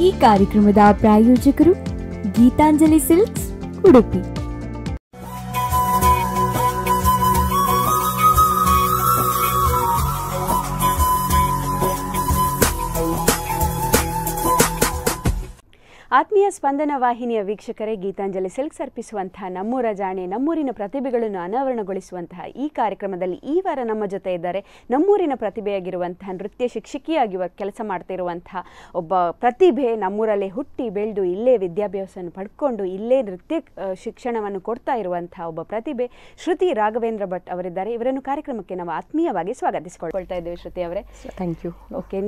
ಈ ಕಾರ್ಯಕ್ರಮದ ಪ್ರಾಯೋಜಕರು ಗೀತಾಂಜಲಿ ಸಿಲ್ಕ್ಸ್ ಉಡುಪಿ. ಆತ್ಮೀಯ ಸ್ಪಂದನ ವಾಹಿನಿಯ ವೀಕ್ಷಕರೇ, ಗೀತಾಂಜಲಿ ಸಿಲ್ಕ್ಸ್ ಅರ್ಪಿಸುವಂತಹ ನಮ್ಮೂರ ಜಾಣೆ, ನಮ್ಮೂರಿನ ಪ್ರತಿಭೆಗಳನ್ನು ಅನಾವರಣಗೊಳಿಸುವಂತಹ ಈ ಕಾರ್ಯಕ್ರಮದಲ್ಲಿ ಈ ವಾರ ನಮ್ಮ ಜೊತೆ ಇದ್ದಾರೆ ನಮ್ಮೂರಿನ ಪ್ರತಿಭೆಯಾಗಿರುವಂತಹ ನೃತ್ಯ ಶಿಕ್ಷಕಿಯಾಗಿ ಕೆಲಸ ಮಾಡ್ತಾ ಇರುವಂತಹ ಒಬ್ಬ ಪ್ರತಿಭೆ. ನಮ್ಮೂರಲ್ಲೇ ಹುಟ್ಟಿ ಬೆಳೆದು ಇಲ್ಲೇ ವಿದ್ಯಾಭ್ಯಾಸವನ್ನು ಪಡ್ಕೊಂಡು ಇಲ್ಲೇ ನೃತ್ಯ ಶಿಕ್ಷಣವನ್ನು ಕೊಡ್ತಾ ಇರುವಂತಹ ಒಬ್ಬ ಪ್ರತಿಭೆ ಶ್ರುತಿ ರಾಘವೇಂದ್ರ ಭಟ್ ಅವರಿದ್ದಾರೆ. ಇವರನ್ನು ಕಾರ್ಯಕ್ರಮಕ್ಕೆ ನಾವು ಆತ್ಮೀಯವಾಗಿ ಸ್ವಾಗತಿಸಿಕೊಳ್ತಾ ಇದ್ದೇವೆ. ಶ್ರುತಿ ಅವರೇ, ಥ್ಯಾಂಕ್ ಯು. ಓಕೆ,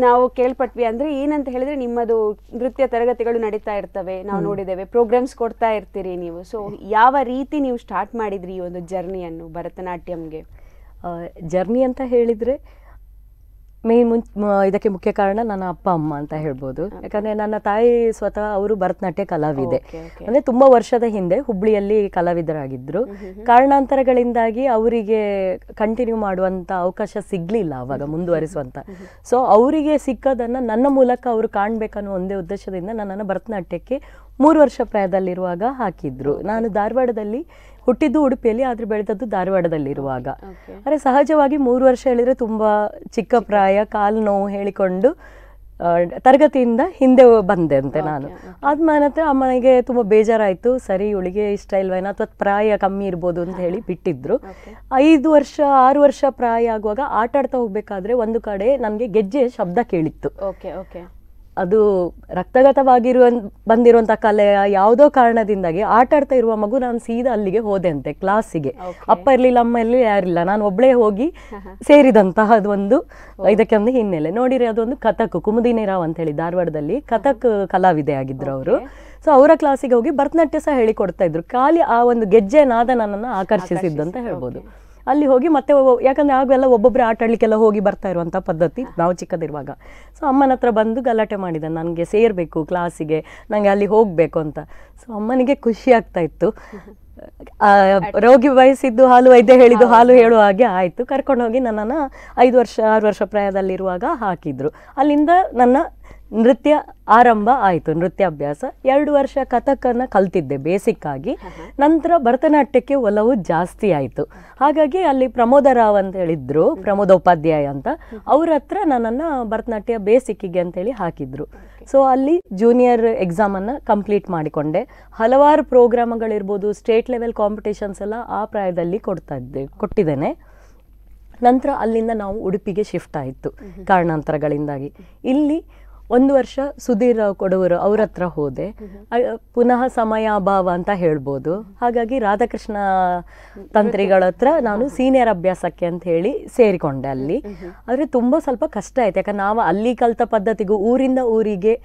ನಾವು ಕೇಳ್ಪಟ್ವಿ ಅಂದರೆ ಏನಂತ ಹೇಳಿದ್ರೆ ನಿಮ್ಮದು ನೃತ್ಯ ತರಗತಿಗಳು ನಡೀತಾ ಇರ್ತವೆ, ನಾವು ನೋಡಿದ್ದೇವೆ, ಪ್ರೋಗ್ರಾಮ್ಸ್ ಕೊಡ್ತಾ ಇರ್ತೀರಿ ನೀವು. ಸೊ ಯಾವ ರೀತಿ ನೀವು ಸ್ಟಾರ್ಟ್ ಮಾಡಿದ್ರಿ ಈ ಒಂದು ಜರ್ನಿಯನ್ನು ಭರತನಾಟ್ಯಂಗೆ? ಜರ್ನಿ ಅಂತ ಹೇಳಿದರೆ ಇದಕ್ಕೆ ಮುಖ್ಯ ಕಾರಣ ನನ್ನ ಅಪ್ಪ ಅಮ್ಮ ಅಂತ ಹೇಳ್ಬೋದು. ಯಾಕಂದರೆ ನನ್ನ ತಾಯಿ ಸ್ವತಃ ಅವರು ಭರತನಾಟ್ಯ ಕಲಾವಿದೆ. ಅಂದರೆ ತುಂಬ ವರ್ಷದ ಹಿಂದೆ ಹುಬ್ಳಿಯಲ್ಲಿ ಕಲಾವಿದರಾಗಿದ್ದರು. ಕಾರಣಾಂತರಗಳಿಂದಾಗಿ ಅವರಿಗೆ ಕಂಟಿನ್ಯೂ ಮಾಡುವಂಥ ಅವಕಾಶ ಸಿಗಲಿಲ್ಲ ಆವಾಗ ಮುಂದುವರಿಸುವಂಥ. ಸೊ ಅವರಿಗೆ ಸಿಕ್ಕದನ್ನು ನನ್ನ ಮೂಲಕ ಅವರು ಕಾಣಬೇಕನ್ನೋ ಒಂದೇ ಉದ್ದೇಶದಿಂದ ನನ್ನನ್ನು ಭರತನಾಟ್ಯಕ್ಕೆ 3 ವರ್ಷ ಪ್ರಾಯದಲ್ಲಿರುವಾಗ ಹಾಕಿದ್ರು. ನಾನು ಧಾರವಾಡದಲ್ಲಿ ಹುಟ್ಟಿದ್ದು ಉಡುಪಿಯಲ್ಲಿ, ಆದರೆ ಬೆಳೆದದ್ದು ಧಾರವಾಡದಲ್ಲಿರುವಾಗ. ಆದರೆ ಸಹಜವಾಗಿ 3 ವರ್ಷ ಹೇಳಿದರೆ ತುಂಬ ಚಿಕ್ಕ ಪ್ರಾಯ, ಕಾಲು ನೋವು ಹೇಳಿಕೊಂಡು ತರಗತಿಯಿಂದ ಹಿಂದೆ ಬಂದೆ ಅಂತೆ ನಾನು. ಆದ್ಮೇಲೆ ಹತ್ರ ಅಮ್ಮನಿಗೆ ತುಂಬ ಬೇಜಾರಾಯಿತು. ಸರಿ, ಇವಳಿಗೆ ಇಷ್ಟ ಇಲ್ವೇನೋ ಅಥವಾ ಪ್ರಾಯ ಕಮ್ಮಿ ಇರ್ಬೋದು ಅಂತ ಹೇಳಿ ಬಿಟ್ಟಿದ್ರು. 5 ವರ್ಷ 6 ವರ್ಷ ಪ್ರಾಯ ಆಗುವಾಗ ಆಟ ಆಡ್ತಾ ಹೋಗ್ಬೇಕಾದ್ರೆ ಒಂದು ಕಡೆ ನನಗೆ ಗೆಜ್ಜೆ ಶಬ್ದ ಕೇಳಿತ್ತು. ಅದು ಬಂದಿರುವಂಥ ಕಲೆಯ ಯಾವುದೋ ಕಾರಣದಿಂದಾಗಿ ಆಟ ಆಡ್ತಾ ಇರುವ ಮಗು ನಾನು ಸೀದಾ ಅಲ್ಲಿಗೆ ಹೋದೆ ಅಂತೆ ಕ್ಲಾಸಿಗೆ. ಅಪ್ಪ ಇರಲಿಲ್ಲ, ಅಮ್ಮ ಇರಲಿಲ್ಲ, ಯಾರಿಲ್ಲ, ನಾನು ಒಬ್ಬಳೇ ಹೋಗಿ ಸೇರಿದಂತಹ ಅದೊಂದು ಇದಕ್ಕೆ ಒಂದು ಹಿನ್ನೆಲೆ ನೋಡಿರಿ. ಅದೊಂದು ಕಥಕ್, ಕುಮುದಿನಿ ರಾವ್ ಅಂತ ಹೇಳಿ ಧಾರವಾಡದಲ್ಲಿ ಕಥಕ್ ಕಲಾವಿದೆ ಆಗಿದ್ರು ಅವರು. ಸೊ ಅವರ ಕ್ಲಾಸಿಗೆ ಹೋಗಿ ಭರತನಾಟ್ಯ ಸಹ ಹೇಳಿಕೊಡ್ತಾ ಇದ್ರು. ಖಾಲಿ ಆ ಒಂದು ಗೆಜ್ಜೆ ನಾದ ನನ್ನನ್ನು ಆಕರ್ಷಿಸಿದ್ದು ಅಂತ ಹೇಳ್ಬೋದು. ಅಲ್ಲಿ ಹೋಗಿ ಮತ್ತೆ, ಯಾಕಂದರೆ ಆಗೆಲ್ಲ ಒಬ್ಬೊಬ್ಬರೇ ಆಟ ಆಡಲಿಕ್ಕೆಲ್ಲ ಹೋಗಿ ಬರ್ತಾ ಇರುವಂಥ ಪದ್ಧತಿ ನಾವು ಚಿಕ್ಕದಿರುವಾಗ. ಸೊ ಅಮ್ಮನ ಹತ್ರ ಬಂದು ಗಲಾಟೆ ಮಾಡಿದೆ, ನನಗೆ ಸೇರಬೇಕು ಕ್ಲಾಸಿಗೆ, ನನಗೆ ಅಲ್ಲಿ ಹೋಗಬೇಕು ಅಂತ. ಸೊ ಅಮ್ಮನಿಗೆ ಖುಷಿ ಆಗ್ತಾ ಇತ್ತು. ರೋಗಿ ವಯಸ್ಸಿದ್ದು ಹಾಲು ವೈದ್ಯ ಹೇಳಿದ್ದು ಹಾಲು ಹೇಳುವ ಹಾಗೆ ಆಯಿತು. ಕರ್ಕೊಂಡೋಗಿ ನನ್ನನ್ನು 5 ವರ್ಷ 6 ವರ್ಷ ಪ್ರಾಯದಲ್ಲಿರುವಾಗ ಹಾಕಿದ್ರು. ಅಲ್ಲಿಂದ ನನ್ನ ನೃತ್ಯ ಆರಂಭ ಆಯಿತು, ನೃತ್ಯಾಭ್ಯಾಸ. 2 ವರ್ಷ ಕಥಕ್ಕನ್ನು ಕಲ್ತಿದ್ದೆ ಬೇಸಿಕ್ ಆಗಿ. ನಂತರ ಭರತನಾಟ್ಯಕ್ಕೆ ಒಲವು ಜಾಸ್ತಿ ಆಯಿತು. ಹಾಗಾಗಿ ಅಲ್ಲಿ ಪ್ರಮೋದ ರಾವ್ ಅಂತ ಹೇಳಿದ್ರು, ಪ್ರಮೋದೋಪಾಧ್ಯಾಯ ಅಂತ, ಅವ್ರ ಹತ್ರ ನನ್ನನ್ನು ಭರತನಾಟ್ಯ ಬೇಸಿಕ್ಕಿಗೆ ಅಂತೇಳಿ ಹಾಕಿದ್ರು. ಸೊ ಅಲ್ಲಿ ಜೂನಿಯರ್ ಎಕ್ಸಾಮನ್ನು ಕಂಪ್ಲೀಟ್ ಮಾಡಿಕೊಂಡೆ. ಹಲವಾರು ಪ್ರೋಗ್ರಾಮ್ಗಳಿರ್ಬೋದು, ಸ್ಟೇಟ್ ಲೆವೆಲ್ ಕಾಂಪಿಟೇಷನ್ಸ್ ಎಲ್ಲ ಆ ಪ್ರಾಯದಲ್ಲಿ ಕೊಟ್ಟಿದ್ದೇನೆ. ನಂತರ ಅಲ್ಲಿಂದ ನಾವು ಉಡುಪಿಗೆ ಶಿಫ್ಟ್ ಆಯಿತು ಕಾರಣಾಂತರಗಳಿಂದಾಗಿ. ಇಲ್ಲಿ 1 ವರ್ಷ ಸುಧೀರ್ ಕೊಡವರು ಅವ್ರ ಹತ್ರ ಹೋದೆ. ಪುನಃ ಸಮಯ ಅಭಾವ ಅಂತ ಹೇಳ್ಬೋದು. ಹಾಗಾಗಿ ರಾಧಾಕೃಷ್ಣ ತಂತ್ರಿಗಳ ಹತ್ರ ನಾನು ಸೀನಿಯರ್ ಅಭ್ಯಾಸಕ್ಕೆ ಅಂತ ಹೇಳಿ ಸೇರಿಕೊಂಡೆ ಅಲ್ಲಿ. ಆದರೆ ತುಂಬ ಸ್ವಲ್ಪ ಕಷ್ಟ ಆಯ್ತು. ಯಾಕಂದ್ರೆ ನಾವು ಅಲ್ಲಿ ಕಲಿತ ಪದ್ಧತಿಗೂ ಊರಿಂದ ಊರಿಗೆ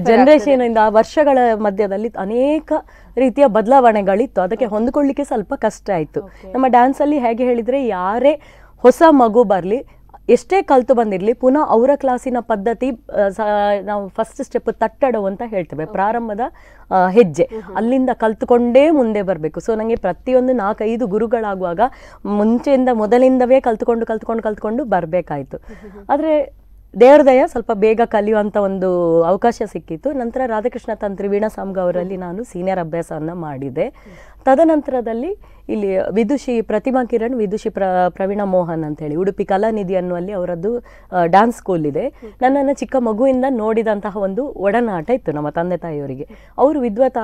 ಜನರೇಷನ್ ಇಂದ ವರ್ಷಗಳ ಮಧ್ಯದಲ್ಲಿ ಅನೇಕ ರೀತಿಯ ಬದಲಾವಣೆಗಳಿತ್ತು. ಅದಕ್ಕೆ ಹೊಂದಿಕೊಳ್ಳಿಕ್ಕೆ ಸ್ವಲ್ಪ ಕಷ್ಟ ಆಯಿತು. ನಮ್ಮ ಡ್ಯಾನ್ಸಲ್ಲಿ ಹೇಗೆ ಹೇಳಿದರೆ, ಯಾರೇ ಹೊಸ ಮಗು ಬರಲಿ, ಎಷ್ಟೇ ಕಲ್ತು ಬಂದಿರಲಿ, ಪುನಃ ಅವರ ಕ್ಲಾಸಿನ ಪದ್ಧತಿ, ನಾವು ಫಸ್ಟ್ ಸ್ಟೆಪ್ ತಟ್ಟಡು ಅಂತ ಹೇಳ್ತೇವೆ, ಪ್ರಾರಂಭದ ಹೆಜ್ಜೆ, ಅಲ್ಲಿಂದ ಕಲ್ತುಕೊಂಡೇ ಮುಂದೆ ಬರಬೇಕು. ಸೊ ನನಗೆ ಪ್ರತಿಯೊಂದು 4-5 ಗುರುಗಳಾಗುವಾಗ ಮೊದಲಿಂದವೇ ಕಲ್ತ್ಕೊಂಡು ಬರಬೇಕಾಯಿತು. ಆದರೆ ದೇವರ ದಯ ಸ್ವಲ್ಪ ಬೇಗ ಕಲಿಯುವಂಥ ಒಂದು ಅವಕಾಶ ಸಿಕ್ಕಿತ್ತು. ನಂತರ ರಾಧಾಕೃಷ್ಣ ತಂತ್ರಿ ವೀಣಾ ಸಾಮ್ಗ ಅವರಲ್ಲಿ ನಾನು ಸೀನಿಯರ್ ಅಭ್ಯಾಸವನ್ನು ಮಾಡಿದೆ. ತದನಂತರದಲ್ಲಿ ಇಲ್ಲಿ ವಿದುಷಿ ಪ್ರತಿಮಾ ಕಿರಣ್, ವಿದುಷಿ ಪ್ರವೀಣ ಮೋಹನ್ ಅಂತೇಳಿ ಉಡುಪಿ ಕಲಾನಿಧಿ ಅನ್ನುವಲ್ಲಿ ಅವರದ್ದು ಡ್ಯಾನ್ಸ್ ಸ್ಕೂಲ್ ಇದೆ. ನನ್ನನ್ನು ಚಿಕ್ಕ ಮಗುವಿಂದ ನೋಡಿದಂತಹ ಒಂದು ಒಡನಾಟ ಇತ್ತು ನಮ್ಮ ತಂದೆ ತಾಯಿಯವರಿಗೆ. ಅವರು ವಿದ್ವತ್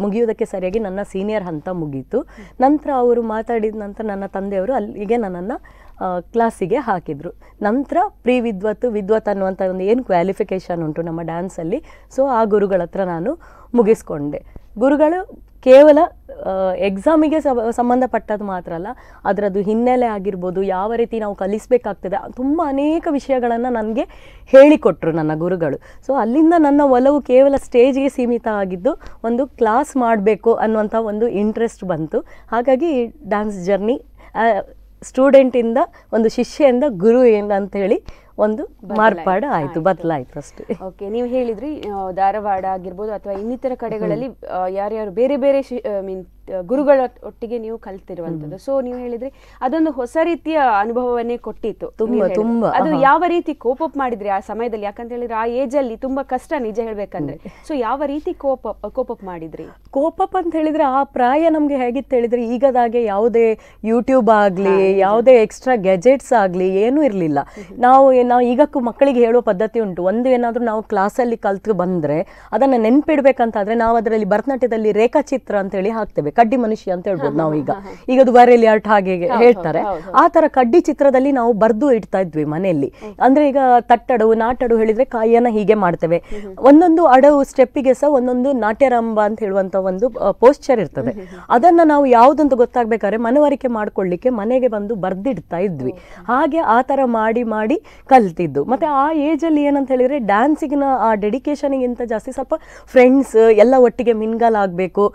ಮುಗಿಯುವುದಕ್ಕೆ ಸರಿಯಾಗಿ ನನ್ನ ಸೀನಿಯರ್ ಹಂತ ಮುಗೀತು. ನಂತರ ಅವರು ಮಾತಾಡಿದ ನಂತರ ನನ್ನ ತಂದೆಯವರು ಅಲ್ಲಿಗೆ ನನ್ನನ್ನು ಕ್ಲಾಸಿಗೆ ಹಾಕಿದರು. ನಂತರ ವಿದ್ವತ್ ಅನ್ನುವಂಥ ಒಂದು ಏನು ಕ್ವಾಲಿಫಿಕೇಷನ್ ಉಂಟು ನಮ್ಮ ಡ್ಯಾನ್ಸಲ್ಲಿ, ಸೊ ಆ ಗುರುಗಳ ಹತ್ರ ನಾನು ಮುಗಿಸ್ಕೊಂಡೆ. ಗುರುಗಳು ಕೇವಲ ಎಕ್ಸಾಮಿಗೆ ಸಂಬಂಧಪಟ್ಟದ್ದು ಮಾತ್ರ ಅಲ್ಲ, ಅದರದ್ದು ಹಿನ್ನೆಲೆ ಆಗಿರ್ಬೋದು, ಯಾವ ರೀತಿ ನಾವು ಕಲಿಸಬೇಕಾಗ್ತದೆ, ತುಂಬ ಅನೇಕ ವಿಷಯಗಳನ್ನು ನನಗೆ ಹೇಳಿಕೊಟ್ರು ನನ್ನ ಗುರುಗಳು. ಸೊ ಅಲ್ಲಿಂದ ನನ್ನ ಒಲವು ಕೇವಲ ಸ್ಟೇಜ್ಗೆ ಸೀಮಿತ ಆಗಿದ್ದು, ಒಂದು ಕ್ಲಾಸ್ ಮಾಡಬೇಕು ಅನ್ನುವಂಥ ಒಂದು ಇಂಟ್ರೆಸ್ಟ್ ಬಂತು. ಹಾಗಾಗಿ ಡ್ಯಾನ್ಸ್ ಜರ್ನಿ ಸ್ಟೂಡೆಂಟಿಂದ, ಒಂದು ಶಿಷ್ಯೆಯಿಂದ ಗುರು ಅಂತ ಹೇಳಿ ಒಂದು ಮಾರ್ಪಾಡು ಆಯಿತು, ಬದಲಾಯಿತು ಅಷ್ಟೇ. ಓಕೆ, ನೀವು ಹೇಳಿದ್ರಿ ಧಾರವಾಡ ಆಗಿರ್ಬೋದು ಅಥವಾ ಇನ್ನಿತರ ಕಡೆಗಳಲ್ಲಿ ಯಾರ್ಯಾರು ಬೇರೆ ಬೇರೆ ಗುರುಗಳ ಒಟ್ಟಿಗೆ ನೀವು ಕಲ್ತಿರುವಂತದ್ದು. ಸೊ ನೀವು ಹೇಳಿದ್ರಿ ಅದೊಂದು ಹೊಸ ರೀತಿಯ ಅನುಭವವನ್ನೇ ಕೊಟ್ಟಿತ್ತು. ತುಂಬಾ ಅದು ಯಾವ ರೀತಿ ಕೋಪ್ ಅಪ್ ಮಾಡಿದ್ರಿ ಆ ಸಮಯದಲ್ಲಿ? ಯಾಕಂತ ಹೇಳಿದ್ರೆ ಆ ಏಜ್ ಅಲ್ಲಿ ತುಂಬಾ ಕಷ್ಟ ನಿಜ ಹೇಳ್ಬೇಕಂದ್ರೆ. ಸೊ ಯಾವ ರೀತಿ ಕೋಪ್ ಅಪ್ ಮಾಡಿದ್ರಿ? ಕೋಪ್ ಅಪ್ ಅಂತ ಹೇಳಿದ್ರೆ ಆ ಪ್ರಾಯ ನಮ್ಗೆ ಹೇಗಿತ್ತು ಹೇಳಿದ್ರೆ, ಈಗದಾಗೆ ಯಾವುದೇ ಯೂಟ್ಯೂಬ್ ಆಗ್ಲಿ ಯಾವುದೇ ಎಕ್ಸ್ಟ್ರಾ ಗೆಜೆಟ್ಸ್ ಆಗ್ಲಿ ಏನೂ ಇರ್ಲಿಲ್ಲ. ನಾವು ಈಗಕ್ಕೂ ಮಕ್ಕಳಿಗೆ ಹೇಳುವ ಪದ್ಧತಿ ಉಂಟು. ಒಂದು ಏನಾದ್ರೂ ನಾವು ಕ್ಲಾಸಲ್ಲಿ ಕಲ್ತು ಬಂದ್ರೆ ಅದನ್ನ ನೆನ್ಪಿಡ್ಬೇಕಂತಾದ್ರೆ ನಾವು ಅದರಲ್ಲಿ ಭರತನಾಟ್ಯದಲ್ಲಿ ರೇಖಾಚಿತ್ರ ಅಂತ ಹೇಳಿ ಹಾಕ್ತೇವೆ, ಕಡ್ಡಿ ಮನುಷ್ಯ ಅಂತ ಹೇಳ್ಬೋದು ನಾವು. ಈಗದು ಬರೇಲಿ ಆರ್ಟ್ ಹಾಗೆ ಹೇಳ್ತಾರೆ. ಆ ತರ ಕಡ್ಡಿ ಚಿತ್ರದಲ್ಲಿ ನಾವು ಬರ್ದು ಇಡ್ತಾ ಇದ್ವಿ ಮನೆಯಲ್ಲಿ. ಅಂದ್ರೆ ಈಗ ತಟ್ಟಡು ನಾಟಡು ಹೇಳಿದ್ರೆ ಕಾಯಿಯನ್ನ ಹೀಗೆ ಮಾಡ್ತೇವೆ. ಒಂದೊಂದು ಅಡವು ಸ್ಟೆಪ್ಪಿಗೆ ಸಹ ಒಂದೊಂದು ನಾಟ್ಯರಂಭ ಅಂತ ಹೇಳುವಂತ ಒಂದು ಪೋಸ್ಚರ್ ಇರ್ತದೆ. ಅದನ್ನ ನಾವು ಯಾವ್ದಂತ ಗೊತ್ತಾಗ್ಬೇಕಾದ್ರೆ ಮನವರಿಕೆ ಮಾಡ್ಕೊಳ್ಳಿಕ್ಕೆ ಮನೆಗೆ ಬಂದು ಬರ್ದಿಡ್ತಾ ಇದ್ವಿ. ಹಾಗೆ ಆ ತರ ಮಾಡಿ ಮಾಡಿ ಕಲ್ತಿದ್ದು. ಮತ್ತೆ ಆ ಏಜ್ ಅಲ್ಲಿ ಏನಂತ ಹೇಳಿದ್ರೆ ಡ್ಯಾನ್ಸಿಗಿನ ಆ ಡೆಡಿಕೇಶನ್ಗಿಂತ ಜಾಸ್ತಿ ಸ್ವಲ್ಪ ಫ್ರೆಂಡ್ಸ್ ಎಲ್ಲ ಒಟ್ಟಿಗೆ ಮಿಂಗಲ್ ಆಗ್ಬೇಕು,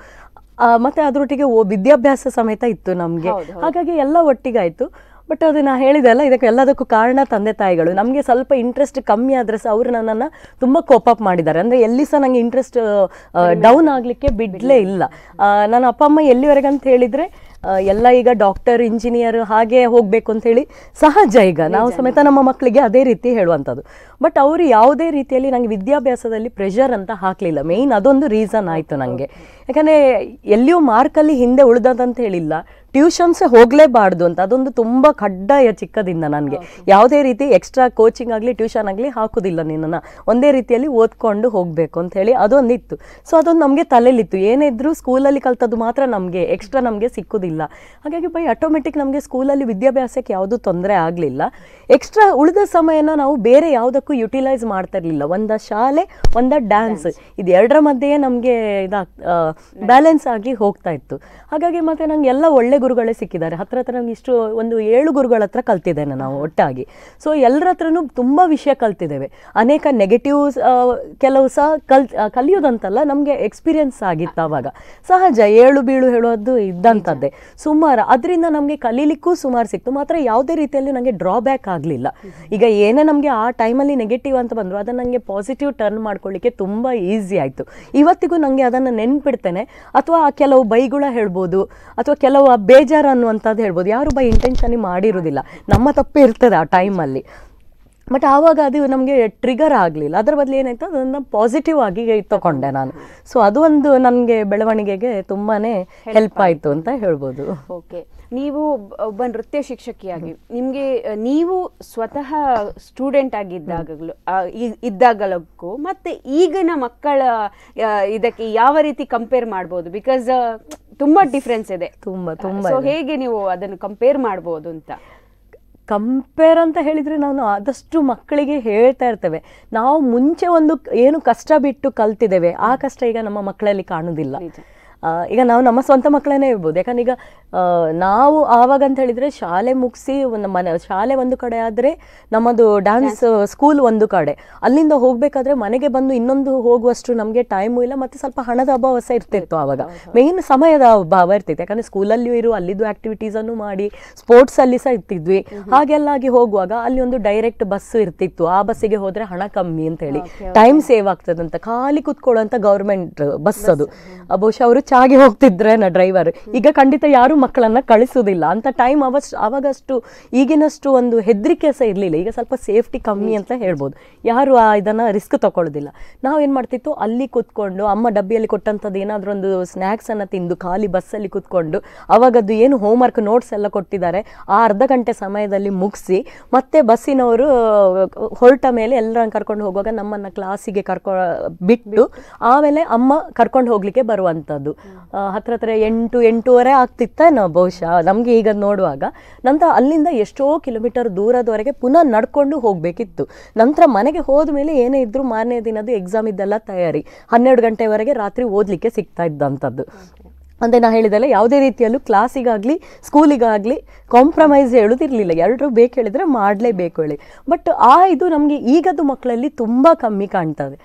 ಮತ್ತೆ ಅದ್ರೊಟ್ಟಿಗೆ ವಿದ್ಯಾಭ್ಯಾಸ ಸಮೇತ ಇತ್ತು ನಮ್ಗೆ. ಹಾಗಾಗಿ ಎಲ್ಲ ಒಟ್ಟಿಗಾಯ್ತು. ಬಟ್ ಅದು ನಾ ಹೇಳಿದೆಲ್ಲ, ಇದಕ್ಕೆ ಎಲ್ಲದಕ್ಕೂ ಕಾರಣ ತಂದೆ ತಾಯಿಗಳು. ನಮಗೆ ಸ್ವಲ್ಪ ಇಂಟ್ರೆಸ್ಟ್ ಕಮ್ಮಿ ಆದ್ರೆ ಸಹ ಅವರು ನನ್ನನ್ನು ತುಂಬ ಕೋಪ್ ಅಪ್ ಮಾಡಿದ್ದಾರೆ. ಅಂದರೆ ಎಲ್ಲಿ ಸಹ ನನಗೆ ಇಂಟ್ರೆಸ್ಟ್ ಡೌನ್ ಆಗಲಿಕ್ಕೆ ಬಿಡಲೇ ಇಲ್ಲ. ನನ್ನ ಅಪ್ಪ ಅಮ್ಮ ಎಲ್ಲಿವರೆಗೆ ಅಂತ ಹೇಳಿದರೆ ಎಲ್ಲ ಈಗ ಡಾಕ್ಟರ್ ಇಂಜಿನಿಯರ್ ಹಾಗೆ ಹೋಗಬೇಕು ಅಂತ ಹೇಳಿ ಸಹಜ. ಈಗ ನಾವು ಸಮೇತ ನಮ್ಮ ಮಕ್ಕಳಿಗೆ ಅದೇ ರೀತಿ ಹೇಳುವಂಥದ್ದು. ಬಟ್ ಅವರು ಯಾವುದೇ ರೀತಿಯಲ್ಲಿ ನನಗೆ ವಿದ್ಯಾಭ್ಯಾಸದಲ್ಲಿ ಪ್ರೆಷರ್ ಅಂತ ಹಾಕಲಿಲ್ಲ. ಮೇಯ್ನ್ ಅದೊಂದು ರೀಸನ್ ಆಯಿತು ನನಗೆ. ಯಾಕಂದರೆ ಎಲ್ಲಿಯೂ ಮಾರ್ಕಲ್ಲಿ ಹಿಂದೆ ಉಳಿದದಂತ ಹೇಳಿಲ್ಲ, ಟ್ಯೂಷನ್ಸೇ ಹೋಗಲೇಬಾರ್ದು ಅಂತ ಅದೊಂದು ತುಂಬ ಕಡ್ಡಾಯ ಚಿಕ್ಕದಿಂದ ನನಗೆ. ಯಾವುದೇ ರೀತಿ ಎಕ್ಸ್ಟ್ರಾ ಕೋಚಿಂಗ್ ಆಗಲಿ ಟ್ಯೂಷನ್ ಆಗಲಿ ಹಾಕೋದಿಲ್ಲ, ನಿನ್ನನ್ನು ಒಂದೇ ರೀತಿಯಲ್ಲಿ ಓದ್ಕೊಂಡು ಹೋಗಬೇಕು ಅಂತ ಹೇಳಿ ಅದೊಂದಿತ್ತು. ಸೊ ಅದೊಂದು ನಮಗೆ ತಲೆಯಲ್ಲಿತ್ತು. ಏನೇ ಇದ್ರೂ ಸ್ಕೂಲಲ್ಲಿ ಕಲ್ತದ್ದು ಮಾತ್ರ ನಮಗೆ, ಎಕ್ಸ್ಟ್ರಾ ನಮಗೆ ಸಿಕ್ಕೋದಿಲ್ಲ. ಹಾಗಾಗಿ ಬೈ ಆಟೋಮೆಟಿಕ್ ನಮಗೆ ಸ್ಕೂಲಲ್ಲಿ ವಿದ್ಯಾಭ್ಯಾಸಕ್ಕೆ ಯಾವುದೂ ತೊಂದರೆ ಆಗಲಿಲ್ಲ. ಎಕ್ಸ್ಟ್ರಾ ಉಳಿದ ಸಮಯನ ನಾವು ಬೇರೆ ಯಾವುದಕ್ಕೂ ಯುಟಿಲೈಸ್ ಮಾಡ್ತಾ ಇರಲಿಲ್ಲ. ಒಂದ ಶಾಲೆ ಒಂದ ಡ್ಯಾನ್ಸ್, ಇದು ಎರಡರ ಮಧ್ಯೆ ನಮಗೆ ಬ್ಯಾಲೆನ್ಸ್ ಆಗಿ ಹೋಗ್ತಾ ಇತ್ತು. ಹಾಗಾಗಿ ಮತ್ತೆ ನಂಗೆ ಎಲ್ಲ ಒಳ್ಳೆ ಗುರುಗಳೇ ಸಿಕ್ಕಿದ್ದಾರೆ. ಹತ್ರ ನಂಗೆ ಇಷ್ಟು ಒಂದು 7 ಗುರುಗಳ ಹತ್ರ ಕಲ್ತಿದ್ದೇನೆ ನಾವು ಒಟ್ಟಾಗಿ. ಸೊ ಎಲ್ಲರ ಹತ್ರನೂ ತುಂಬ ವಿಷಯ ಕಲ್ತಿದ್ದೇವೆ. ಅನೇಕ ನೆಗೆಟಿವ್ಸ್ ಕೆಲವು ಸಹ ಕಲಿಯೋದಂತಲ್ಲ, ನಮಗೆ ಎಕ್ಸ್ಪೀರಿಯನ್ಸ್ ಆಗಿತ್ತು ಆವಾಗ. ಸಹಜ, ಏಳು ಬೀಳು ಹೇಳೋದು ಇದ್ದಂಥದ್ದೇ. ಸುಮಾರು ಅದರಿಂದ ನಮಗೆ ಕಲೀಲಿಕ್ಕೂ ಸುಮಾರು ಸಿಕ್ತು. ಮಾತ್ರ ಯಾವುದೇ ರೀತಿಯಲ್ಲಿ ನನಗೆ ಡ್ರಾಬ್ಯಾಕ್ ಆಗಲಿಲ್ಲ. ಈಗ ಏನೇ ನಮಗೆ ಆ ಟೈಮಲ್ಲಿ ನೆಗೆಟಿವ್ ಅಂತ ಬಂದರು ಅದನ್ನು ನನಗೆ ಪಾಸಿಟಿವ್ ಟರ್ನ್ ಮಾಡ್ಕೊಳ್ಳಿಕ್ಕೆ ತುಂಬ ಈಸಿ ಆಯಿತು. ಇವತ್ತಿಗೂ ನನಗೆ ಅದನ್ನು ನೆನ್ಪಿಡ್ತೇನೆ. ಅಥವಾ ಕೆಲವು ಬೈಗುಳ ಹೇಳ್ಬೋದು, ಅಥವಾ ಕೆಲವು ಬೇಜಾರು ಅನ್ನುವಂಥದ್ದು ಹೇಳ್ಬೋದು. ಯಾರು ಬೈ ಇಂಟೆನ್ಷನ್ ಮಾಡಿರೋದಿಲ್ಲ, ನಮ್ಮ ತಪ್ಪೇ ಇರ್ತದೆ ಆ ಟೈಮಲ್ಲಿ. ಬಟ್ ಆವಾಗ ಅದು ನಮಗೆ ಟ್ರಿಗರ್ ಆಗಲಿಲ್ಲ. ಅದರ ಬದಲು ಏನಾಯ್ತು ಅದನ್ನು ಪಾಸಿಟಿವ್ ಆಗಿ ತಗೊಂಡೆ ನಾನು. ಸೊ ಅದು ಒಂದು ನನಗೆ ಬೆಳವಣಿಗೆಗೆ ತುಂಬಾ ಹೆಲ್ಪ್ ಆಯಿತು ಅಂತ ಹೇಳ್ಬೋದು. ಓಕೆ, ನೀವು ಒಬ್ಬ ನೃತ್ಯ ಶಿಕ್ಷಕಿಯಾಗಿ ನಿಮಗೆ ನೀವು ಸ್ವತಃ ಸ್ಟೂಡೆಂಟ್ ಇದ್ದಾಗಲಕ್ಕೂ ಮತ್ತೆ ಈಗಿನ ಮಕ್ಕಳ ಇದಕ್ಕೆ ಯಾವ ರೀತಿ ಕಂಪೇರ್ ಮಾಡ್ಬೋದು? ಬಿಕಾಸ್ ತುಂಬಾ ಡಿಫ್ರೆನ್ಸ್ ಇದೆ. ಸೊ ಹೇಗೆ ನೀವು ಅದನ್ನು ಕಂಪೇರ್ ಮಾಡ್ಬೋದು ಅಂತ? ಕಂಪೇರ್ ಅಂತ ಹೇಳಿದರೆ ನಾನು ಆದಷ್ಟು ಮಕ್ಕಳಿಗೆ ಹೇಳ್ತಾ ಇರ್ತೇವೆ, ನಾವು ಮುಂಚೆ ಒಂದು ಏನು ಕಷ್ಟ ಬಿಟ್ಟು ಕಲ್ತಿದ್ದೇವೆ ಆ ಕಷ್ಟ ಈಗ ನಮ್ಮ ಮಕ್ಕಳಲ್ಲಿ ಕಾಣುವುದಿಲ್ಲ. ಈಗ ನಾವು ನಮ್ಮ ಸ್ವಂತ ಮಕ್ಕಳನ್ನೇ ಇರ್ಬೋದು. ಯಾಕಂದ್ರೆ ಈಗ ನಾವು ಆವಾಗ ಅಂತ ಹೇಳಿದರೆ ಶಾಲೆ ಮುಗಿಸಿ ಶಾಲೆ ಒಂದು ಕಡೆ ಆದರೆ ನಮ್ಮದು ಡ್ಯಾನ್ಸ್ ಸ್ಕೂಲ್ ಒಂದು ಕಡೆ, ಅಲ್ಲಿಂದ ಹೋಗಬೇಕಾದ್ರೆ ಮನೆಗೆ ಬಂದು ಇನ್ನೊಂದು ಹೋಗುವಷ್ಟು ನಮಗೆ ಟೈಮು ಇಲ್ಲ, ಮತ್ತು ಸ್ವಲ್ಪ ಹಣದ ಅಭಾವ ಸಹ ಇರ್ತಿತ್ತು ಆವಾಗ. ಮೇಯ್ನ್ ಸಮಯದ ಅಭಾವ ಇರ್ತಿತ್ತು. ಯಾಕಂದರೆ ಸ್ಕೂಲಲ್ಲಿಯೂ ಇರು, ಅಲ್ಲಿದ್ದು ಆ್ಯಕ್ಟಿವಿಟೀಸನ್ನು ಮಾಡಿ ಸ್ಪೋರ್ಟ್ಸಲ್ಲಿ ಸಹ ಇರ್ತಿದ್ವಿ. ಹಾಗೆಲ್ಲಾಗಿ ಹೋಗುವಾಗ ಅಲ್ಲಿ ಒಂದು ಡೈರೆಕ್ಟ್ ಬಸ್ಸು ಇರ್ತಿತ್ತು. ಆ ಬಸ್ಸಿಗೆ ಹೋದರೆ ಹಣ ಕಮ್ಮಿ ಅಂತ ಹೇಳಿ, ಟೈಮ್ ಸೇವ್ ಆಗ್ತದಂತ ಖಾಲಿ ಕೂತ್ಕೊಳ್ಳುವಂಥ ಗೌರ್ಮೆಂಟ್ ಬಸ್ ಅದು. ಬಹುಶಃ ಅವರು ಚಾಗಿ ಹೋಗ್ತಿದ್ರೆ ಡ್ರೈವರ್. ಈಗ ಖಂಡಿತ ಯಾರು ಮಕ್ಕಳನ್ನ ಕಳಿಸೋದಿಲ್ಲ ಅಂತ ಟೈಮ್. ಅವಾಗಷ್ಟು ಈಗಿನಷ್ಟು ಒಂದು ಹೆದರಿಕೆ ಸಹ ಇರಲಿಲ್ಲ. ಈಗ ಸ್ವಲ್ಪ ಸೇಫ್ಟಿ ಕಮ್ಮಿ ಅಂತ ಹೇಳ್ಬೋದು. ಯಾರು ಇದನ್ನ ರಿಸ್ಕ್ ತಗೊಳ್ಳೋದಿಲ್ಲ. ನಾವೇನು ಮಾಡ್ತಿತ್ತು, ಅಲ್ಲಿ ಕೂತ್ಕೊಂಡು ಅಮ್ಮ ಡಬ್ಬಿಯಲ್ಲಿ ಕೊಟ್ಟಂಥದ್ದು ಏನಾದರೂ ಒಂದು ಸ್ನ್ಯಾಕ್ಸನ್ನು ತಿಂದು ಖಾಲಿ ಬಸ್ಸಲ್ಲಿ ಕೂತ್ಕೊಂಡು ಅವಾಗದ್ದು ಏನು ಹೋಮ್ವರ್ಕ್ ನೋಟ್ಸ್ ಎಲ್ಲ ಕೊಟ್ಟಿದ್ದಾರೆ ಆ ಅರ್ಧ ಗಂಟೆ ಸಮಯದಲ್ಲಿ ಮುಗಿಸಿ ಮತ್ತೆ ಬಸ್ಸಿನವರು ಹೊರಟ ಮೇಲೆ ಎಲ್ಲರನ್ನ ಕರ್ಕೊಂಡು ಹೋಗುವಾಗ ನಮ್ಮನ್ನು ಕ್ಲಾಸಿಗೆ ಬಿಟ್ಟು ಆಮೇಲೆ ಅಮ್ಮ ಕರ್ಕೊಂಡು ಹೋಗ್ಲಿಕ್ಕೆ ಬರುವಂಥದ್ದು. ಹತ್ರ 8-8:30 ಆಗ್ತಿತ್ತ ನಾವು ಬಹುಶಃ ನಮಗೆ ಈಗ ನೋಡುವಾಗ. ನಂತರ ಅಲ್ಲಿಂದ ಎಷ್ಟೋ ಕಿಲೋಮೀಟರ್ ದೂರದವರೆಗೆ ಪುನಃ ನಡ್ಕೊಂಡು ಹೋಗಬೇಕಿತ್ತು. ನಂತರ ಮನೆಗೆ ಹೋದ ಮೇಲೆ ಏನೇ ಇದ್ರೂ ಮಾರನೇ ದಿನದ್ದು ಎಕ್ಸಾಮ್ ಇದ್ದೆಲ್ಲ ತಯಾರಿ, 12 ಗಂಟೆವರೆಗೆ ರಾತ್ರಿ ಓದಲಿಕ್ಕೆ ಸಿಗ್ತಾ ಇದ್ದಂಥದ್ದು. ಅಂದರೆ ನಾ ಹೇಳಿದೆಲ್ಲ, ಯಾವುದೇ ರೀತಿಯಲ್ಲೂ ಕ್ಲಾಸಿಗಾಗಲಿ ಸ್ಕೂಲಿಗಾಗಲಿ ಕಾಂಪ್ರಮೈಸ್ ಹೇಳೋದಿರಲಿಲ್ಲ. ಎಲ್ಲರೂ ಬೇಕು ಹೇಳಿದರೆ ಮಾಡಲೇಬೇಕು ಹೇಳಿ. ಬಟ್ ಇದು ನಮಗೆ ಈಗದ್ದು ಮಕ್ಕಳಲ್ಲಿ ತುಂಬ ಕಮ್ಮಿ ಕಾಣ್ತದೆ.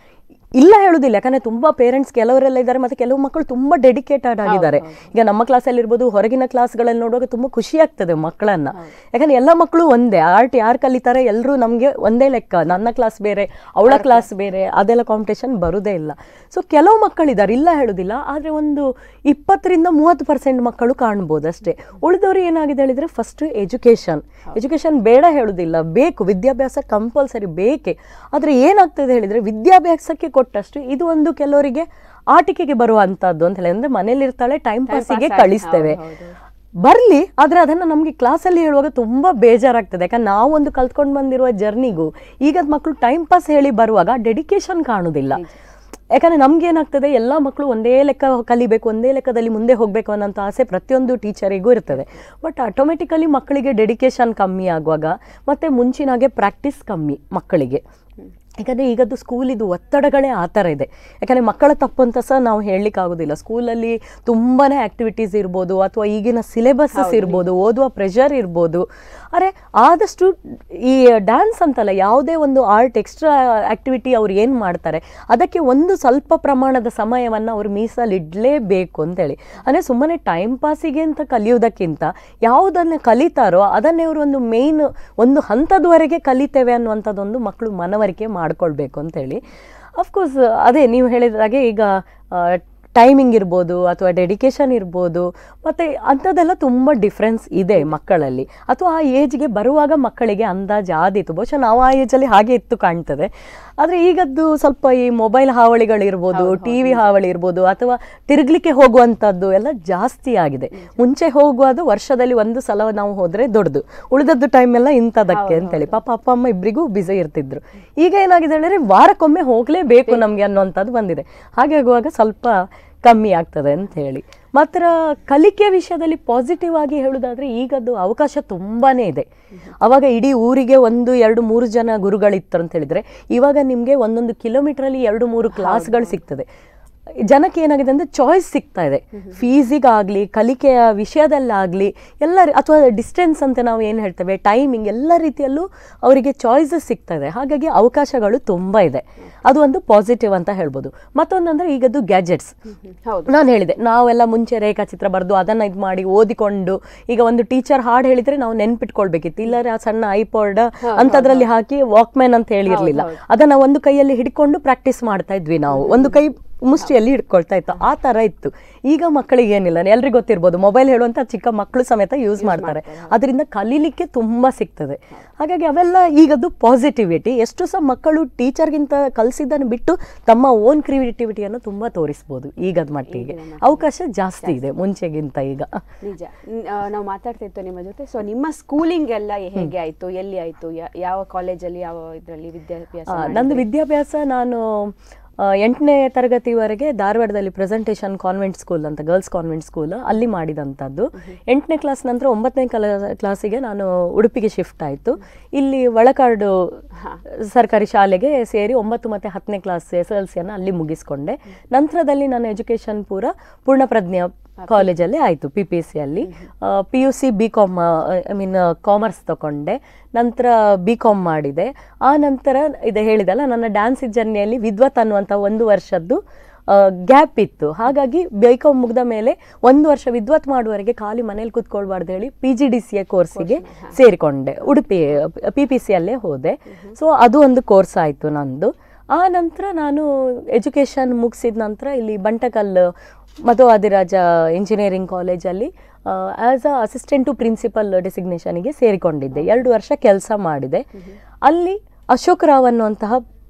ಇಲ್ಲ ಹೇಳುದಿಲ್ಲ, ಯಾಕಂದ್ರೆ ತುಂಬಾ ಪೇರೆಂಟ್ಸ್ ಕೆಲವರೆಲ್ಲ ಇದ್ದಾರೆ, ಮತ್ತೆ ಕೆಲವು ಮಕ್ಕಳು ತುಂಬಾ ಡೆಡಿಕೇಟೆಡ್ ಆಗಿದ್ದಾರೆ. ಈಗ ನಮ್ಮ ಕ್ಲಾಸಲ್ಲಿ ಇರ್ಬೋದು, ಹೊರಗಿನ ಕ್ಲಾಸ್ಗಳಲ್ಲಿ ನೋಡುವಾಗ ತುಂಬಾ ಖುಷಿ ಆಗ್ತದೆ ಮಕ್ಕಳನ್ನ. ಯಾಕಂದ್ರೆ ಎಲ್ಲ ಮಕ್ಕಳು ಒಂದೇ, ಆರ್ಟ್ ಯಾರು ಕಲಿತಾರೆ ಎಲ್ಲರೂ ನಮ್ಗೆ ಒಂದೇ ಲೆಕ್ಕ. ನನ್ನ ಕ್ಲಾಸ್ ಬೇರೆ, ಅವಳ ಕ್ಲಾಸ್ ಬೇರೆ, ಅದೆಲ್ಲ ಕಾಂಪಿಟೇಷನ್ ಬರುದೇ ಇಲ್ಲ. ಸೊ ಕೆಲವು ಮಕ್ಕಳಿದ್ದಾರೆ, ಇಲ್ಲ ಹೇಳುದಿಲ್ಲ, ಆದ್ರೆ ಒಂದು 20-30% ಮಕ್ಕಳು ಕಾಣ್ಬೋದು ಅಷ್ಟೇ. ಉಳಿದವರು ಏನಾಗಿದೆ ಹೇಳಿದ್ರೆ, ಫಸ್ಟ್ ಎಜುಕೇಶನ್ ಬೇಡ ಹೇಳುದಿಲ್ಲ, ಬೇಕು, ವಿದ್ಯಾಭ್ಯಾಸ ಕಂಪಲ್ಸರಿ ಬೇಕೆ. ಆದ್ರೆ ಏನಾಗ್ತದೆ ಹೇಳಿದ್ರೆ, ವಿದ್ಯಾಭ್ಯಾಸಕ್ಕೆ ಕೊಟ್ಟಷ್ಟು ಇದು ಒಂದು ಕೆಲವರಿಗೆ ಆಟಿಕೆಗೆ ಬರುವಂತದ್ದು ಅಂತ ಹೇಳಿ. ಅಂದ್ರೆ ಮನೇಲಿ ಇರ್ತಾಳೆ, ಟೈಮ್ ಪಾಸಿಗೆ ಕಳಿಸ್ತೇವೆ, ಬರ್ಲಿ. ಆದ್ರೆ ಅದನ್ನ ನಮ್ಗೆ ಕ್ಲಾಸಲ್ಲಿ ಹೇಳುವಾಗ ತುಂಬಾ ಬೇಜಾರಾಗ್ತದೆ. ಯಾಕಂದ್ರೆ ನಾವೊಂದು ಕಲ್ತ್ಕೊಂಡು ಬಂದಿರುವ ಜರ್ನಿಗೂ ಈಗ ಮಕ್ಕಳು ಟೈಮ್ ಪಾಸ್ ಹೇಳಿ ಬರುವಾಗ ಡೆಡಿಕೇಶನ್ ಕಾಣುದಿಲ್ಲ. ಯಾಕಂದ್ರೆ ನಮ್ಗೆ ಏನಾಗ್ತದೆ, ಎಲ್ಲ ಮಕ್ಕಳು ಒಂದೇ ಲೆಕ್ಕ ಕಲಿಬೇಕು, ಒಂದೇ ಲೆಕ್ಕದಲ್ಲಿ ಮುಂದೆ ಹೋಗ್ಬೇಕು ಅನ್ನೋಂಥ ಆಸೆ ಪ್ರತಿಯೊಂದು ಟೀಚರಿಗೂ ಇರ್ತದೆ. ಬಟ್ ಆಟೋಮೆಟಿಕಲಿ ಮಕ್ಕಳಿಗೆ ಡೆಡಿಕೇಶನ್ ಕಮ್ಮಿ ಆಗುವಾಗ ಮತ್ತೆ ಮುಂಚಿನಾಗೆ ಪ್ರಾಕ್ಟೀಸ್ ಕಮ್ಮಿ ಮಕ್ಕಳಿಗೆ. ಯಾಕಂದರೆ ಈಗದ್ದು ಸ್ಕೂಲಿದು ಒತ್ತಡಗಳೇ ಆ ಥರ ಇದೆ. ಯಾಕಂದರೆ ಮಕ್ಕಳ ತಪ್ಪು ಅಂತ ಸಹ ನಾವು ಹೇಳಲಿಕ್ಕಾಗೋದಿಲ್ಲ. ಸ್ಕೂಲಲ್ಲಿ ತುಂಬಾ ಆ್ಯಕ್ಟಿವಿಟೀಸ್ ಇರ್ಬೋದು, ಅಥವಾ ಈಗಿನ ಸಿಲೆಬಸ್ಸಸ್ ಇರ್ಬೋದು, ಓದುವ ಪ್ರೆಷರ್ ಇರ್ಬೋದು. ಅರೆ ಆದಷ್ಟು ಈ ಡ್ಯಾನ್ಸ್ ಅಂತಲ್ಲ, ಯಾವುದೇ ಒಂದು ಆರ್ಟ್ ಎಕ್ಸ್ಟ್ರಾ ಆ್ಯಕ್ಟಿವಿಟಿ ಅವ್ರು ಏನು ಮಾಡ್ತಾರೆ ಅದಕ್ಕೆ ಒಂದು ಸ್ವಲ್ಪ ಪ್ರಮಾಣದ ಸಮಯವನ್ನು ಅವರು ಮೀಸಲಿಡಲೇಬೇಕು ಅಂತೇಳಿ. ಅಂದರೆ ಸುಮ್ಮನೆ ಟೈಮ್ ಪಾಸಿಗೆ ಅಂತ ಕಲಿಯೋದಕ್ಕಿಂತ ಯಾವುದನ್ನು ಕಲಿತಾರೋ ಅದನ್ನೇ ಅವರು ಒಂದು ಮೇಯ್ನ್ ಒಂದು ಹಂತದವರೆಗೆ ಕಲಿತೇವೆ ಅನ್ನುವಂಥದ್ದೊಂದು ಮಕ್ಕಳು ಮನವರಿಕೆ ಮಾಡ್ಕೊಳ್ಬೇಕು ಅಂತೇಳಿ. ಅಫ್ಕೋರ್ಸ್ ಅದೇ ನೀವು ಹೇಳಿದಾಗೆ ಈಗ ಟೈಮಿಂಗ್ ಇರ್ಬೋದು ಅಥವಾ ಡೆಡಿಕೇಶನ್ ಇರ್ಬೋದು, ಮತ್ತು ಅಂಥದ್ದೆಲ್ಲ ತುಂಬ ಡಿಫ್ರೆನ್ಸ್ ಇದೆ ಮಕ್ಕಳಲ್ಲಿ. ಅಥವಾ ಆ ಏಜ್ಗೆ ಬರುವಾಗ ಮಕ್ಕಳಿಗೆ ಅಂದಾಜು ಆದೀತು, ಬಹುಶಃ ನಾವು ಆ ಏಜಲ್ಲಿ ಹಾಗೆ ಇತ್ತು ಕಾಣ್ತದೆ. ಆದರೆ ಈಗದ್ದು ಸ್ವಲ್ಪ ಈ ಮೊಬೈಲ್ ಹಾವಳಿಗಳಿರ್ಬೋದು, ಟಿ ವಿ ಹಾವಳಿ ಇರ್ಬೋದು, ಅಥವಾ ತಿರುಗಲಿಕ್ಕೆ ಹೋಗುವಂಥದ್ದು ಎಲ್ಲ ಜಾಸ್ತಿ ಆಗಿದೆ. ಮುಂಚೆ ಹೋಗುವುದು ವರ್ಷದಲ್ಲಿ ಒಂದು ಸಲ ನಾವು ಹೋದರೆ ದೊಡ್ಡದು, ಉಳಿದದ್ದು ಟೈಮ್ ಎಲ್ಲ ಇಂಥದಕ್ಕೆ ಅಂತೇಳಿ ಪಾಪ ಅಪ್ಪ ಅಮ್ಮ ಇಬ್ಬರಿಗೂ ಬ್ಯುಸಿ ಇರ್ತಿದ್ರು. ಈಗ ಏನಾಗಿದೆ ಹೇಳಿದ್ರೆ ವಾರಕ್ಕೊಮ್ಮೆ ಹೋಗಲೇಬೇಕು ನಮಗೆ ಅನ್ನೋಂಥದ್ದು ಬಂದಿದೆ. ಹಾಗೆ ಆಗುವಾಗ ಸ್ವಲ್ಪ ಕಮ್ಮಿ ಆಗ್ತದೆ ಅಂತ ಹೇಳಿ. ಮಾತ್ರ ಕಲಿಕೆ ವಿಷಯದಲ್ಲಿ ಪಾಸಿಟಿವ್ ಆಗಿ ಹೇಳುವುದಾದ್ರೆ ಈಗದ್ದು ಅವಕಾಶ ತುಂಬಾನೇ ಇದೆ. ಅವಾಗ ಇಡೀ ಊರಿಗೆ 1, 2, 3 ಜನ ಗುರುಗಳಿತ್ತು ಅಂತ ಹೇಳಿದ್ರೆ, ಇವಾಗ ನಿಮಗೆ 1 ಕಿಲೋಮೀಟರಲ್ಲಿ 2-3 ಕ್ಲಾಸ್ಗಳು ಸಿಗ್ತದೆ. ಜನಕ್ಕೆ ಏನಾಗಿದೆ ಅಂದರೆ ಚಾಯ್ಸ್ ಸಿಗ್ತಾ ಇದೆ, ಫೀಸಿಗಾಗಲಿ ಕಲಿಕೆಯ ವಿಷಯದಲ್ಲಾಗಲಿ ಎಲ್ಲ, ಅಥವಾ ಡಿಸ್ಟೆನ್ಸ್ ಅಂತ ನಾವು ಏನು ಹೇಳ್ತೇವೆ, ಟೈಮಿಂಗ್, ಎಲ್ಲ ರೀತಿಯಲ್ಲೂ ಅವರಿಗೆ ಚಾಯ್ಸಸ್ ಸಿಗ್ತಾ ಇದೆ. ಹಾಗಾಗಿ ಅವಕಾಶಗಳು ತುಂಬ ಇದೆ, ಅದು ಒಂದು ಪಾಸಿಟಿವ್ ಅಂತ ಹೇಳ್ಬೋದು. ಮತ್ತೊಂದಂದರೆ ಈಗದ್ದು ಗ್ಯಾಜೆಟ್ಸ್. ನಾನು ಹೇಳಿದೆ, ನಾವೆಲ್ಲ ಮುಂಚೆ ರೇಖಾಚಿತ್ರ ಬರೆದು ಅದನ್ನು ಇದು ಮಾಡಿ ಓದಿಕೊಂಡು, ಈಗ ಒಂದು ಟೀಚರ್ ಹಾಡು ಹೇಳಿದರೆ ನಾವು ನೆನ್ಪಿಟ್ಕೊಳ್ಬೇಕಿತ್ತು, ಇಲ್ಲರೆ ಆ ಸಣ್ಣ ಐಪಾಡ್ ಅಂಥದ್ರಲ್ಲಿ ಹಾಕಿ ವಾಕ್ಮ್ಯಾನ್ ಅಂತ ಹೇಳಿರಲಿಲ್ಲ, ಅದನ್ನು ಒಂದು ಕೈಯಲ್ಲಿ ಹಿಡ್ಕೊಂಡು ಪ್ರಾಕ್ಟೀಸ್ ಮಾಡ್ತಾ ಇದ್ವಿ ನಾವು, ಒಂದು ಕೈ ಮುಷ್ಟಿಯಲ್ಲಿ ಹಿಡ್ಕೊಳ್ತಾ ಇತ್ತು, ಆ ಥರ ಇತ್ತು. ಈಗ ಮಕ್ಕಳಿಗೆ ಏನಿಲ್ಲ, ಎಲ್ರಿಗೂ ಗೊತ್ತಿರ್ಬೋದು, ಮೊಬೈಲ್ ಹೇಳುವಂಥ ಚಿಕ್ಕ ಮಕ್ಕಳು ಸಮೇತ ಯೂಸ್ ಮಾಡ್ತಾರೆ, ಅದರಿಂದ ಕಲೀಲಿಕ್ಕೆ ತುಂಬ ಸಿಗ್ತದೆ. ಹಾಗಾಗಿ ಅವೆಲ್ಲ ಈಗದ್ದು ಪಾಸಿಟಿವಿಟಿ. ಎಷ್ಟು ಸಹ ಮಕ್ಕಳು ಟೀಚರ್ಗಿಂತ ಕಲಿಸಿದ್ದನ್ನು ಬಿಟ್ಟು ತಮ್ಮ ಓನ್ ಕ್ರಿಯೇಟಿವಿಟಿಯನ್ನು ತುಂಬ ತೋರಿಸ್ಬೋದು ಈಗದ ಮಟ್ಟಿಗೆ. ಅವಕಾಶ ಜಾಸ್ತಿ ಇದೆ ಮುಂಚೆಗಿಂತ ಈಗ. ನಿಜ. ನಾವು ಮಾತಾಡ್ತಿತ್ತು ನಿಮ್ಮ ಜೊತೆ. ಸೊ ನಿಮ್ಮ ಸ್ಕೂಲಿಂಗ್ ಎಲ್ಲ ಹೇಗೆ ಆಯಿತು, ಎಲ್ಲಿ ಆಯಿತು, ಯಾವ ಕಾಲೇಜಲ್ಲಿ, ಯಾವ ಇದರಲ್ಲಿ ವಿದ್ಯಾಭ್ಯಾಸ? ನಂದು ವಿದ್ಯಾಭ್ಯಾಸ ನಾನು 8ನೇ ತರಗತಿವರೆಗೆ ಧಾರವಾಡದಲ್ಲಿ ಪ್ರೆಸೆಂಟೇಷನ್ ಕಾನ್ವೆಂಟ್ ಸ್ಕೂಲ್ ಅಂತ, ಗರ್ಲ್ಸ್ ಕಾನ್ವೆಂಟ್ ಸ್ಕೂಲ್, ಅಲ್ಲಿ ಮಾಡಿದಂಥದ್ದು. 8ನೇ ಕ್ಲಾಸ್ ನಂತರ 9ನೇ ಕ್ಲಾಸಿಗೆ ನಾನು ಉಡುಪಿಗೆ ಶಿಫ್ಟ್ ಆಯಿತು. ಇಲ್ಲಿ ಒಳಕಾಡು ಸರ್ಕಾರಿ ಶಾಲೆಗೆ ಸೇರಿ 9 ಮತ್ತು 10ನೇ ಕ್ಲಾಸ್ SSLCಯನ್ನು ಅಲ್ಲಿ ಮುಗಿಸ್ಕೊಂಡೆ. ನಂತರದಲ್ಲಿ ನಾನು ಎಜುಕೇಷನ್ ಪೂರ್ಣಪ್ರಜ್ಞಾ ಕಾಲೇಜಲ್ಲಿ ಆಯಿತು, PPCಯಲ್ಲಿ. PUC BCom, ಕಾಮರ್ಸ್ ತಗೊಂಡೆ. ನಂತರ BCom ಮಾಡಿದೆ. ಆ ನಂತರ ಇದು ಹೇಳಿದಲ್ಲ, ನನ್ನ ಡ್ಯಾನ್ಸ್ ಜರ್ನಿಯಲ್ಲಿ ವಿದ್ವತ್ ಅನ್ನುವಂಥ 1 ವರ್ಷದ್ದು ಗ್ಯಾಪ್ ಇತ್ತು. ಹಾಗಾಗಿ BCom ಮುಗಿದ ಮೇಲೆ 1 ವರ್ಷ ವಿದ್ವತ್ ಮಾಡುವವರೆಗೆ ಖಾಲಿ ಮನೇಲಿ ಕೂತ್ಕೊಳ್ಬಾರ್ದು ಹೇಳಿ PGDCA ಕೋರ್ಸಿಗೆ ಸೇರಿಕೊಂಡೆ. ಉಡುಪಿ PPCಯಲ್ಲೇ ಹೋದೆ. ಸೊ ಅದು ಒಂದು ಕೋರ್ಸ್ ಆಯಿತು ನಂದು. ಆ ನಂತರ ನಾನು ಎಜುಕೇಷನ್ ಮುಗಿಸಿದ ನಂತರ ಇಲ್ಲಿ ಬಂಟಕಲ್ ಮಧುವಾದಿರಾಜ ಇಂಜಿನಿಯರಿಂಗ್ ಕಾಲೇಜಲ್ಲಿ as a assistant to principal ಡೆಸಿಗ್ನೇಷನಿಗೆ ಸೇರಿಕೊಂಡಿದ್ದೆ. 2 ವರ್ಷ ಕೆಲಸ ಮಾಡಿದೆ. ಅಲ್ಲಿ ಅಶೋಕ್ ರಾವ್ ಅನ್ನುವಂತಹ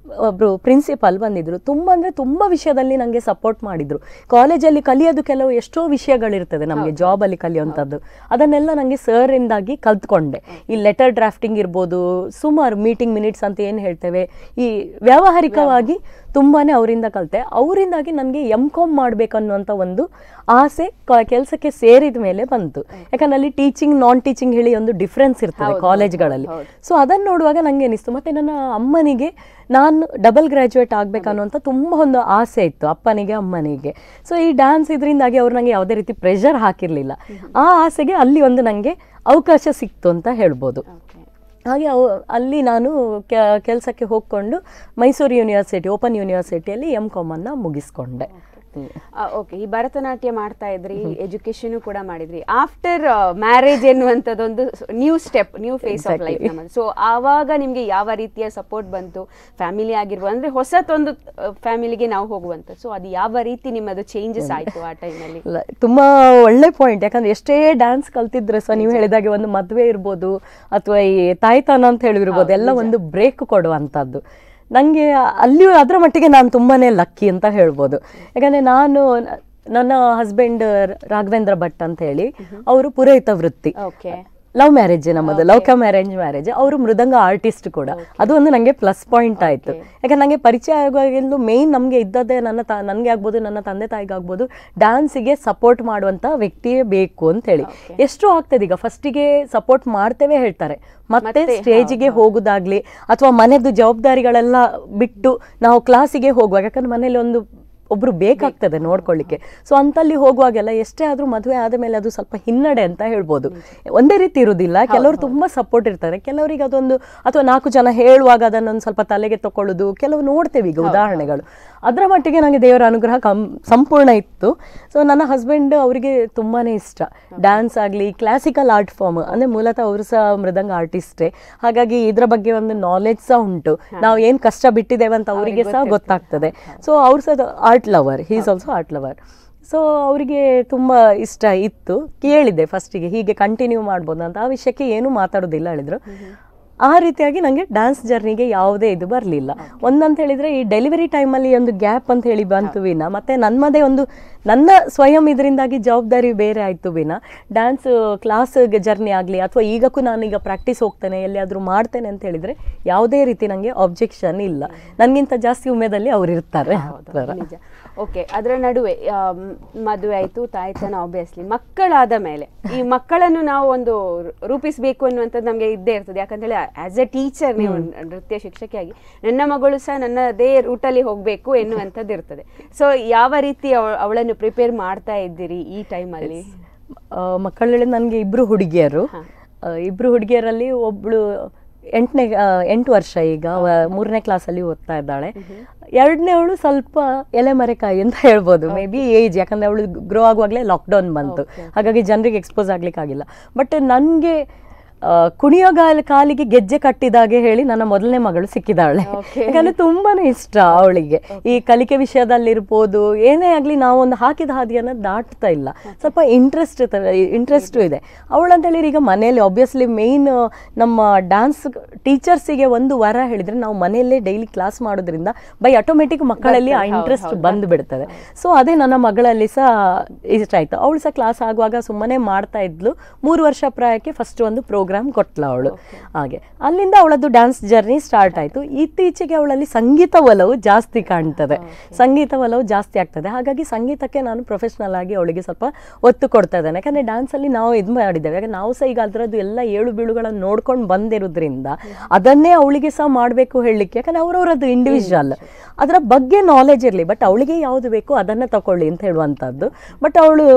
ಒಬ್ಬರು ಪ್ರಿನ್ಸಿಪಲ್ ಬಂದಿದ್ದರು. ತುಂಬ ಅಂದರೆ ತುಂಬ ವಿಷಯದಲ್ಲಿ ನನಗೆ ಸಪೋರ್ಟ್ ಮಾಡಿದರು. ಕಾಲೇಜಲ್ಲಿ ಕಲಿಯೋದು ಕೆಲವು ಎಷ್ಟೋ ವಿಷಯಗಳಿರ್ತದೆ ನಮಗೆ ಜಾಬಲ್ಲಿ ಕಲಿಯುವಂಥದ್ದು, ಅದನ್ನೆಲ್ಲ ನನಗೆ ಸರಿಂದಾಗಿ ಕಲ್ತ್ಕೊಂಡೆ. ಈ ಲೆಟರ್ ಡ್ರಾಫ್ಟಿಂಗ್ ಇರ್ಬೋದು, ಸುಮಾರು ಮೀಟಿಂಗ್ ಮಿನಿಟ್ಸ್ ಅಂತ ಏನು ಹೇಳ್ತೇವೆ, ಈ ವ್ಯಾವಹಾರಿಕವಾಗಿ ತುಂಬಾ ಅವರಿಂದ ಕಲಿತೆ. ಅವರಿಂದಾಗಿ ನನಗೆ MCom ಮಾಡಬೇಕನ್ನುವಂಥ ಒಂದು ಆಸೆ ಕೆಲಸಕ್ಕೆ ಸೇರಿದ ಮೇಲೆ ಬಂತು. ಯಾಕಂದ್ರೆ ಅಲ್ಲಿ ಟೀಚಿಂಗ್ ನಾನ್ ಟೀಚಿಂಗ್ ಹೇಳಿ ಒಂದು ಡಿಫ್ರೆನ್ಸ್ ಇರ್ತದೆ ಕಾಲೇಜ್ಗಳಲ್ಲಿ. ಸೊ ಅದನ್ನು ನೋಡುವಾಗ ನನಗೆ ಅನಿಸ್ತು. ಮತ್ತು ನನ್ನ ಅಮ್ಮನಿಗೆ ನಾನು ಡಬಲ್ ಗ್ರ್ಯಾಜುಯೇಟ್ ಆಗಬೇಕನ್ನುವಂಥ ತುಂಬ ಒಂದು ಆಸೆ ಇತ್ತು, ಅಪ್ಪನಿಗೆ ಅಮ್ಮನಿಗೆ. ಸೊ ಈ ಡ್ಯಾನ್ಸ್ ಇದರಿಂದಾಗಿ ಅವ್ರು ನನಗೆ ಯಾವುದೇ ರೀತಿ ಪ್ರೆಷರ್ ಹಾಕಿರಲಿಲ್ಲ. ಆ ಆಸೆಗೆ ಅಲ್ಲಿ ಒಂದು ನನಗೆ ಅವಕಾಶ ಸಿಕ್ತು ಅಂತ ಹೇಳ್ಬೋದು. ಹಾಗೆ ಅಲ್ಲಿ ನಾನು ಕೆಲಸಕ್ಕೆ ಹೋಗ್ಕೊಂಡು ಮೈಸೂರು ಯೂನಿವರ್ಸಿಟಿ, ಓಪನ್ ಯೂನಿವರ್ಸಿಟಿಯಲ್ಲಿ M.Com ಅನ್ನು ಮುಗಿಸ್ಕೊಂಡೆ. ಓಕೆ, ಈ ಭರತನಾಟ್ಯ ಮಾಡ್ತಾ ಇದ್ರಿ, ಎಜುಕೇಶನ್ ಕೂಡ ಮಾಡಿದ್ರಿ. ಆಫ್ಟರ್ ಮ್ಯಾರೇಜ್ ಎನ್ನುವಂಥದ್ದೊಂದು new step, new phase of life ನಮ್ಮದು. ಸೊ ಆವಾಗ ನಿಮಗೆ ಯಾವ ರೀತಿಯ ಸಪೋರ್ಟ್ ಬಂತು? ಫ್ಯಾಮಿಲಿ ಆಗಿರ್ಬೋದು, ಅಂದ್ರೆ ಹೊಸತೊಂದು ಫ್ಯಾಮಿಲಿಗೆ ನಾವು ಹೋಗುವಂತ, ಸೊ ಅದು ಯಾವ ರೀತಿ ನಿಮ್ಮದು ಚೇಂಜಸ್ ಆಯ್ತು ಆ ಟೈಮಲ್ಲಿ? ತುಂಬಾ ಒಳ್ಳೆ ಪಾಯಿಂಟ್. ಯಾಕಂದ್ರೆ ಎಷ್ಟೇ ಡ್ಯಾನ್ಸ್ ಕಲ್ತಿದ್ರೆ ಸಹ ನೀವು ಹೇಳಿದಾಗೆ ಒಂದು ಮದುವೆ ಇರ್ಬೋದು ಅಥವಾ ಈ ತಾಯ್ತಾನ ಅಂತ ಹೇಳಿರ್ಬೋದು, ಎಲ್ಲ ಒಂದು ಬ್ರೇಕ್ ಕೊಡುವಂಥದ್ದು. ನನಗೆ ಅಲ್ಲಿಯೂ ಅದರ ಮಟ್ಟಿಗೆ ನಾನು ತುಂಬಾನೇ ಲಕ್ಕಿ ಅಂತ ಹೇಳ್ಬೋದು. ಯಾಕಂದರೆ ನನ್ನ ಹಸ್ಬೆಂಡ್ ರಾಘವೇಂದ್ರ ಭಟ್ ಅಂತ ಹೇಳಿ, ಅವರು ಪುರೋಹಿತ ವೃತ್ತಿ, ಲವ್ ಮ್ಯಾರೇಜ್, ನಮ್ಮದು ಲವ್ ಕಮ್ ಅರೇಂಜ್ ಮ್ಯಾರೇಜ್. ಅವರು ಮೃದಂಗ ಆರ್ಟಿಸ್ಟ್ ಕೂಡ, ಅದು ಒಂದು ನನಗೆ ಪ್ಲಸ್ ಪಾಯಿಂಟ್ ಆಯಿತು. ಯಾಕಂದ್ರೆ ನನಗೆ ಪರಿಚಯ ಆಗುವಾಗೆಲ್ಲೂ ಮೇಯ್ನ್ ನಮಗೆ ಇದ್ದದ್ದೇ ನನಗೆ ಆಗ್ಬೋದು, ನನ್ನ ತಂದೆ ತಾಯಿಗೆ ಆಗ್ಬೋದು, ಡ್ಯಾನ್ಸಿಗೆ ಸಪೋರ್ಟ್ ಮಾಡುವಂಥ ವ್ಯಕ್ತಿಯೇ ಬೇಕು ಅಂತೇಳಿ. ಎಷ್ಟು ಆಗ್ತದೆ ಈಗ, ಫಸ್ಟಿಗೆ ಸಪೋರ್ಟ್ ಮಾಡ್ತೇವೆ ಹೇಳ್ತಾರೆ, ಮತ್ತೆ ಸ್ಟೇಜಿಗೆ ಹೋಗೋದಾಗ್ಲಿ ಅಥವಾ ಮನೆದು ಜವಾಬ್ದಾರಿಗಳೆಲ್ಲ ಬಿಟ್ಟು ನಾವು ಕ್ಲಾಸಿಗೆ ಹೋಗುವಾಗ, ಯಾಕಂದ್ರೆ ಮನೇಲಿ ಒಬ್ರು ಬೇಕಾಗ್ತದೆ ನೋಡ್ಕೊಳ್ಳಿಕ್ಕೆ. ಸೊ ಅಂತಲ್ಲಿ ಹೋಗುವಾಗೆಲ್ಲ ಎಷ್ಟೇ ಆದ್ರೂ ಮದುವೆ ಆದ ಮೇಲೆ ಅದು ಸ್ವಲ್ಪ ಹಿನ್ನಡೆ ಅಂತ ಹೇಳ್ಬೋದು. ಒಂದೇ ರೀತಿ ಇರುವುದಿಲ್ಲ, ಕೆಲವರು ತುಂಬಾ ಸಪೋರ್ಟ್ ಇರ್ತಾರೆ, ಕೆಲವರಿಗೆ ಅದೊಂದು ಅಥವಾ 4 ಜನ ಹೇಳುವಾಗ ಅದನ್ನೊಂದು ಸ್ವಲ್ಪ ತಲೆಗೆ ತಕೊಳ್ಳೋದು ಕೆಲವು ನೋಡ್ತೇವೆ ಈಗ ಉದಾಹರಣೆಗಳು. ಅದರ ಮಟ್ಟಿಗೆ ನನಗೆ ದೇವರ ಅನುಗ್ರಹ ಸಂಪೂರ್ಣ ಇತ್ತು. ಸೊ ನನ್ನ ಹಸ್ಬೆಂಡ್ ಅವರಿಗೆ ತುಂಬಾನೇ ಇಷ್ಟ ಡ್ಯಾನ್ಸ್ ಆಗಲಿ, ಕ್ಲಾಸಿಕಲ್ ಆರ್ಟ್ ಫಾರ್ಮ್, ಅಂದ್ರೆ ಮೂಲತಃ ಅವರು ಸಹ ಮೃದಂಗ ಆರ್ಟಿಸ್ಟೇ. ಹಾಗಾಗಿ ಇದರ ಬಗ್ಗೆ ಒಂದು ನಾಲೆಡ್ಜ್ ಸಹ ಉಂಟು, ನಾವು ಏನು ಕಷ್ಟ ಬಿಟ್ಟಿದ್ದೇವೆ ಅಂತ ಅವರಿಗೆ ಸಹ ಗೊತ್ತಾಗ್ತದೆ. ಸೊ ಅವ್ರು ಸಹ art lover, he is also art lover. So ಅವರಿಗೆ ತುಂಬ ಇಷ್ಟ ಇತ್ತು. ಕೇಳಿದೆ ಫಸ್ಟಿಗೆ ಹೀಗೆ ಕಂಟಿನ್ಯೂ ಮಾಡ್ಬೋದು ಅಂತ, ಆ ವಿಷಯಕ್ಕೆ ಏನೂ ಮಾತಾಡೋದಿಲ್ಲ ಹೇಳಿದ್ರು. ಆ ರೀತಿಯಾಗಿ ನನಗೆ ಡ್ಯಾನ್ಸ್ ಜರ್ನಿಗೆ ಯಾವುದೇ ಇದು ಬರಲಿಲ್ಲ. ಒಂದಂತ ಹೇಳಿದರೆ ಈ ಡೆಲಿವರಿ ಟೈಮಲ್ಲಿ ಒಂದು ಗ್ಯಾಪ್ ಅಂತ ಹೇಳಿ ಬಂತು ವಿನ, ಮತ್ತು ನನ್ನದೇ ನನ್ನ ಸ್ವಯಂ ಇದರಿಂದಾಗಿ ಜವಾಬ್ದಾರಿ ಬೇರೆ ಆಯಿತು ವಿನ, ಡ್ಯಾನ್ಸ್ ಕ್ಲಾಸ್ ಜರ್ನಿ ಆಗಲಿ ಅಥವಾ ಈಗಕ್ಕೂ ನಾನೀಗ ಪ್ರಾಕ್ಟೀಸ್ ಹೋಗ್ತೇನೆ, ಎಲ್ಲಿಯಾದರೂ ಮಾಡ್ತೇನೆ ಅಂತ ಹೇಳಿದರೆ ಯಾವುದೇ ರೀತಿ ನನಗೆ ಆಬ್ಜೆಕ್ಷನ್ ಇಲ್ಲ. ನನಗಿಂತ ಜಾಸ್ತಿ ಉಮೇದಲ್ಲಿ ಅವ್ರು ಇರ್ತಾರೆ. ಓಕೆ, ಅದರ ನಡುವೆ ಮದುವೆ ಆಯಿತು, ತಾಯ್ತನ, ಆಬ್ವಿಯಸ್ಲಿ ಮಕ್ಕಳಾದ ಮೇಲೆ ಈ ಮಕ್ಕಳನ್ನು ನಾವು ಒಂದು ರೂಪಿಸಬೇಕು ಅನ್ನುವಂಥದ್ದು ನಮಗೆ ಇದ್ದೇ ಇರ್ತದೆ. ಯಾಕಂತೇಳಿ ಆಸ್ ಎ ಟೀಚರ್, ನೀವು ನೃತ್ಯ ಶಿಕ್ಷಕಿಯಾಗಿ ನನ್ನ ಮಗಳು ಸಹ ನನ್ನದೇ ರೂಟಲ್ಲಿ ಹೋಗಬೇಕು ಎನ್ನುವಂಥದ್ದು ಇರ್ತದೆ. ಸೊ ಯಾವ ರೀತಿ ಅವಳನ್ನು ಪ್ರಿಪೇರ್ ಮಾಡ್ತಾ ಇದ್ದೀರಿ ಈ ಟೈಮಲ್ಲಿ? ಮಕ್ಕಳಲ್ಲಿ ನನಗೆ 2 ಹುಡುಗಿಯರು. 2 ಹುಡುಗಿಯರಲ್ಲಿ ಒಬ್ಬಳು 8 ವರ್ಷ, ಈಗ 3ನೇ ಕ್ಲಾಸಲ್ಲಿ ಓದ್ತಾ ಇದ್ದಾಳೆ. 2ನೇವಳು ಸ್ವಲ್ಪ ಎಲೆಮರೆಕಾಯಿ ಅಂತ ಹೇಳ್ಬೋದು, ಮೇ ಬಿ ಏಜ್, ಯಾಕಂದರೆ ಅವಳು ಗ್ರೋ ಆಗುವಾಗಲೇ ಲಾಕ್ಡೌನ್ ಬಂತು, ಹಾಗಾಗಿ ಜನರಿಗೆ ಎಕ್ಸ್ಪೋಸ್ ಆಗ್ಲಿಕ್ಕಾಗಿಲ್ಲ. ಬಟ್ ನನಗೆ ಕುಣಿಯೋ ಕಾಲಿಗೆ ಗೆಜ್ಜೆ ಕಟ್ಟಿದಾಗೆ ಹೇಳಿ ನನ್ನ ಮೊದಲನೇ ಮಗಳು ಸಿಕ್ಕಿದಾಳೆ. ಯಾಕಂದ್ರೆ ತುಂಬಾನೇ ಇಷ್ಟ ಅವಳಿಗೆ ಈ ಕಲಿಕೆ ವಿಷಯದಲ್ಲಿರ್ಬೋದು, ಏನೇ ಆಗಲಿ ನಾವು ಒಂದು ಹಾಕಿದ ಹಾದಿಯನ್ನು ದಾಟ್ತಾ ಇಲ್ಲ, ಸ್ವಲ್ಪ ಇಂಟ್ರೆಸ್ಟು ಇದೆ ಅವಳಂತ ಹೇಳಿದ್ರೆ. ಈಗ ಮನೆಯಲ್ಲಿ ಆಬ್ವಿಯಸ್ಲಿ ಮೇಯ್ನ್ ನಮ್ಮ ಡ್ಯಾನ್ಸ್ ಟೀಚರ್ಸಿಗೆ ಒಂದು ವರ ಹೇಳಿದ್ರೆ, ನಾವು ಮನೆಯಲ್ಲೇ ಡೈಲಿ ಕ್ಲಾಸ್ ಮಾಡೋದ್ರಿಂದ ಬೈ ಆಟೋಮೆಟಿಕ್ ಮಕ್ಕಳಲ್ಲಿ ಆ ಇಂಟ್ರೆಸ್ಟ್ ಬಂದು ಬಿಡ್ತದೆ. ಸೊ ಅದೇ ನನ್ನ ಮಗಳಲ್ಲಿ ಸಹ ಇಷ್ಟ ಆಯ್ತು. ಅವಳು ಸಹ ಕ್ಲಾಸ್ ಆಗುವಾಗ ಸುಮ್ಮನೆ ಮಾಡ್ತಾ ಇದ್ಲು. 3 ವರ್ಷ ಪ್ರಾಯಕ್ಕೆ ಫಸ್ಟ್ ಒಂದು ಪ್ರೋಗ್ರಾಮ್ ಕೊಟ್ಲ ಅವಳು. ಹಾಗೆ ಅಲ್ಲಿಂದ ಅವಳದ್ದು ಡ್ಯಾನ್ಸ್ ಜರ್ನಿ ಸ್ಟಾರ್ಟ್ ಆಯಿತು. ಇತ್ತೀಚೆಗೆ ಅವಳಲ್ಲಿ ಸಂಗೀತ ಒಲವು ಜಾಸ್ತಿ ಕಾಣ್ತದೆ, ಸಂಗೀತ ಒಲವು ಜಾಸ್ತಿ ಆಗ್ತದೆ. ಹಾಗಾಗಿ ಸಂಗೀತಕ್ಕೆ ನಾನು ಪ್ರೊಫೆಷ್ನಲ್ ಆಗಿ ಅವಳಿಗೆ ಸ್ವಲ್ಪ ಒತ್ತು ಕೊಡ್ತಾ ಇದ್ದೇನೆ. ಯಾಕಂದರೆ ಡ್ಯಾನ್ಸಲ್ಲಿ ನಾವು ಇದು ಮಾಡಿದ್ದೇವೆ, ಯಾಕಂದ್ರೆ ನಾವು ಸಹ ಈಗ ಅದರದ್ದು ಎಲ್ಲ ಏಳು ಬೀಳುಗಳನ್ನು ನೋಡ್ಕೊಂಡು ಬಂದಿರೋದ್ರಿಂದ ಅದನ್ನೇ ಅವಳಿಗೆ ಸಹ ಮಾಡಬೇಕು ಹೇಳಲಿಕ್ಕೆ. ಯಾಕಂದರೆ ಅವರವರದ್ದು ಇಂಡಿವಿಜುವಲ್, ಅದರ ಬಗ್ಗೆ ನಾಲೆಜ್ ಇರಲಿ, ಬಟ್ ಅವಳಿಗೆ ಯಾವುದು ಬೇಕು ಅದನ್ನು ತಗೊಳ್ಳಿ ಅಂತ ಹೇಳುವಂಥದ್ದು. ಬಟ್ ಅವಳು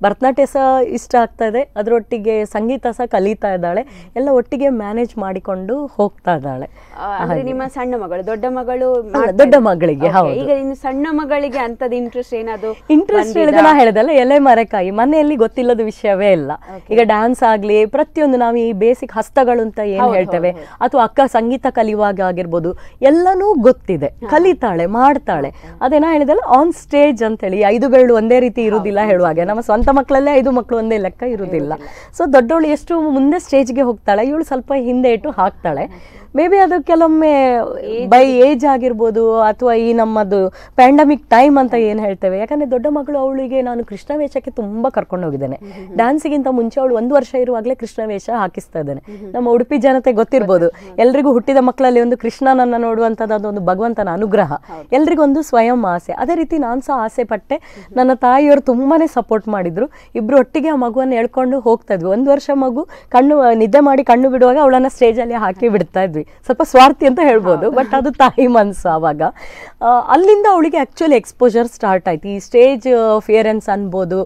ಭರತನಾಟ್ಯ ಸಹ ಇಷ್ಟ ಆಗ್ತದೆ, ಅದರೊಟ್ಟಿಗೆ ಸಂಗೀತ ಸಹ ಕಲಿತಾ ಇದ್ದಾಳೆ, ಎಲ್ಲ ಒಟ್ಟಿಗೆ ಮ್ಯಾನೇಜ್ ಮಾಡಿಕೊಂಡು ಹೋಗ್ತಾ ಇದ್ದಾಳೆ. ನಿಮ್ಮ ಸಣ್ಣ ಮಗಳು, ದೊಡ್ಡ ಮಗಳು? ದೊಡ್ಡ ಮಗಳಿಗೆ. ಹೌದು. ಈಗ ಇನ್ನು ಸಣ್ಣ ಮಗಳಿಗೆ ಅಂತದ ಇಂಟ್ರೆಸ್ಟ್ ಏನಾದ್ರು? ಇಂಟ್ರೆಸ್ಟ್ ಹೇಳಿದ್ರೆ ನಾ ಹೇಳಿದಲ್ಲ, ಎಲೆ ಮರೆಕಾಯಿ, ಮನೆಯಲ್ಲಿ ಗೊತ್ತಿಲ್ಲದ ವಿಷಯವೇ ಇಲ್ಲ. ಈಗ ಡ್ಯಾನ್ಸ್ ಆಗ್ಲಿ, ಪ್ರತಿಯೊಂದು ನಾವು ಈ ಬೇಸಿಕ್ ಹಸ್ತಗಳು ಅಂತ ಏನ್ ಹೇಳ್ತೇವೆ, ಅಥವಾ ಅಕ್ಕ ಸಂಗೀತ ಕಲಿಯುವಾಗ ಆಗಿರ್ಬೋದು, ಎಲ್ಲನೂ ಗೊತ್ತಿದೆ, ಕಲಿತಾಳೆ, ಮಾಡ್ತಾಳೆ. ಅದೇನಾ ಹೇಳಿದಲ್ಲ ಆನ್ ಸ್ಟೇಜ್ ಅಂತ ಹೇಳಿ 5 ಬೆರಳು ಒಂದೇ ರೀತಿ ಇರುವುದಿಲ್ಲ ಹೇಳುವಾಗ, ನಮ್ಮ ಸ್ವಂತ ಮಕ್ಕಳಲ್ಲೇ 5 ಮಕ್ಕಳು ಒಂದೇ ಲೆಕ್ಕ ಇರುವುದಿಲ್ಲ. ಸೊ ದೊಡ್ಡವಳು ಎಷ್ಟು ಮುಂದೆ ಸ್ಟೇಜ್ಗೆ ಹೋಗ್ತಾಳೆ, ಇವಳು ಸ್ವಲ್ಪ ಹಿಂದೆ ಇಟ್ಟು ಹಾಕ್ತಾಳೆ. ಮೇ ಬಿ ಅದು ಕೆಲವೊಮ್ಮೆ ಬೈ ಏಜ್ ಆಗಿರ್ಬೋದು, ಅಥವಾ ಈ ನಮ್ಮದು ಪ್ಯಾಂಡಮಿಕ್ ಟೈಮ್ ಅಂತ ಏನು ಹೇಳ್ತೇವೆ. ಯಾಕಂದರೆ ದೊಡ್ಡ ಮಗಳು ಅವಳಿಗೆ ನಾನು ಕೃಷ್ಣ ವೇಷಕ್ಕೆ ತುಂಬ ಕರ್ಕೊಂಡು ಹೋಗಿದ್ದೇನೆ. ಡ್ಯಾನ್ಸಿಗಿಂತ ಮುಂಚೆ ಅವಳು 1 ವರ್ಷ ಇರುವಾಗಲೇ ಕೃಷ್ಣ ವೇಷ ಹಾಕಿಸ್ತಾ ಇದ್ದೇನೆ. ನಮ್ಮ ಉಡುಪಿ ಜನತೆ ಗೊತ್ತಿರ್ಬೋದು, ಎಲ್ರಿಗೂ ಹುಟ್ಟಿದ ಮಕ್ಕಳಲ್ಲಿ ಒಂದು ಕೃಷ್ಣನನ್ನು ನೋಡುವಂಥದ್ದು ಅದೊಂದು ಭಗವಂತನ ಅನುಗ್ರಹ, ಎಲ್ರಿಗೊಂದು ಸ್ವಯಂ ಆಸೆ. ಅದೇ ರೀತಿ ನಾನು ಸಹ ಆಸೆ ಪಟ್ಟೆ. ನನ್ನ ತಾಯಿಯವರು ತುಂಬಾ ಸಪೋರ್ಟ್ ಮಾಡಿದ್ರು. ಇಬ್ಬರು ಒಟ್ಟಿಗೆ ಆ ಮಗುವನ್ನು ಎಳ್ಕೊಂಡು ಹೋಗ್ತಾ ಇದ್ವಿ. 1 ವರ್ಷ ಮಗು ನಿದ್ದೆ ಮಾಡಿ ಕಣ್ಣು ಬಿಡುವಾಗ ಅವಳನ್ನು ಸ್ಟೇಜಲ್ಲಿ ಹಾಕಿ ಬಿಡ್ತಾ ಇದ್ವಿ ಮಾಡಿದ್ವಿ. ಸ್ವಲ್ಪ ಸ್ವಾರ್ಥಿ ಅಂತ ಹೇಳ್ಬೋದು, ಬಟ್ ಅದು ತಾಯಿ ಮನಸ್ಸು. ಆವಾಗ ಅಲ್ಲಿಂದ ಅವಳಿಗೆ ಆ್ಯಕ್ಚುಲಿ ಎಕ್ಸ್ಪೋಜರ್ ಸ್ಟಾರ್ಟ್ ಆಯ್ತು. ಈ ಸ್ಟೇಜ್ ಫಿಯರೆನ್ಸ್ ಅನ್ಬೋದು,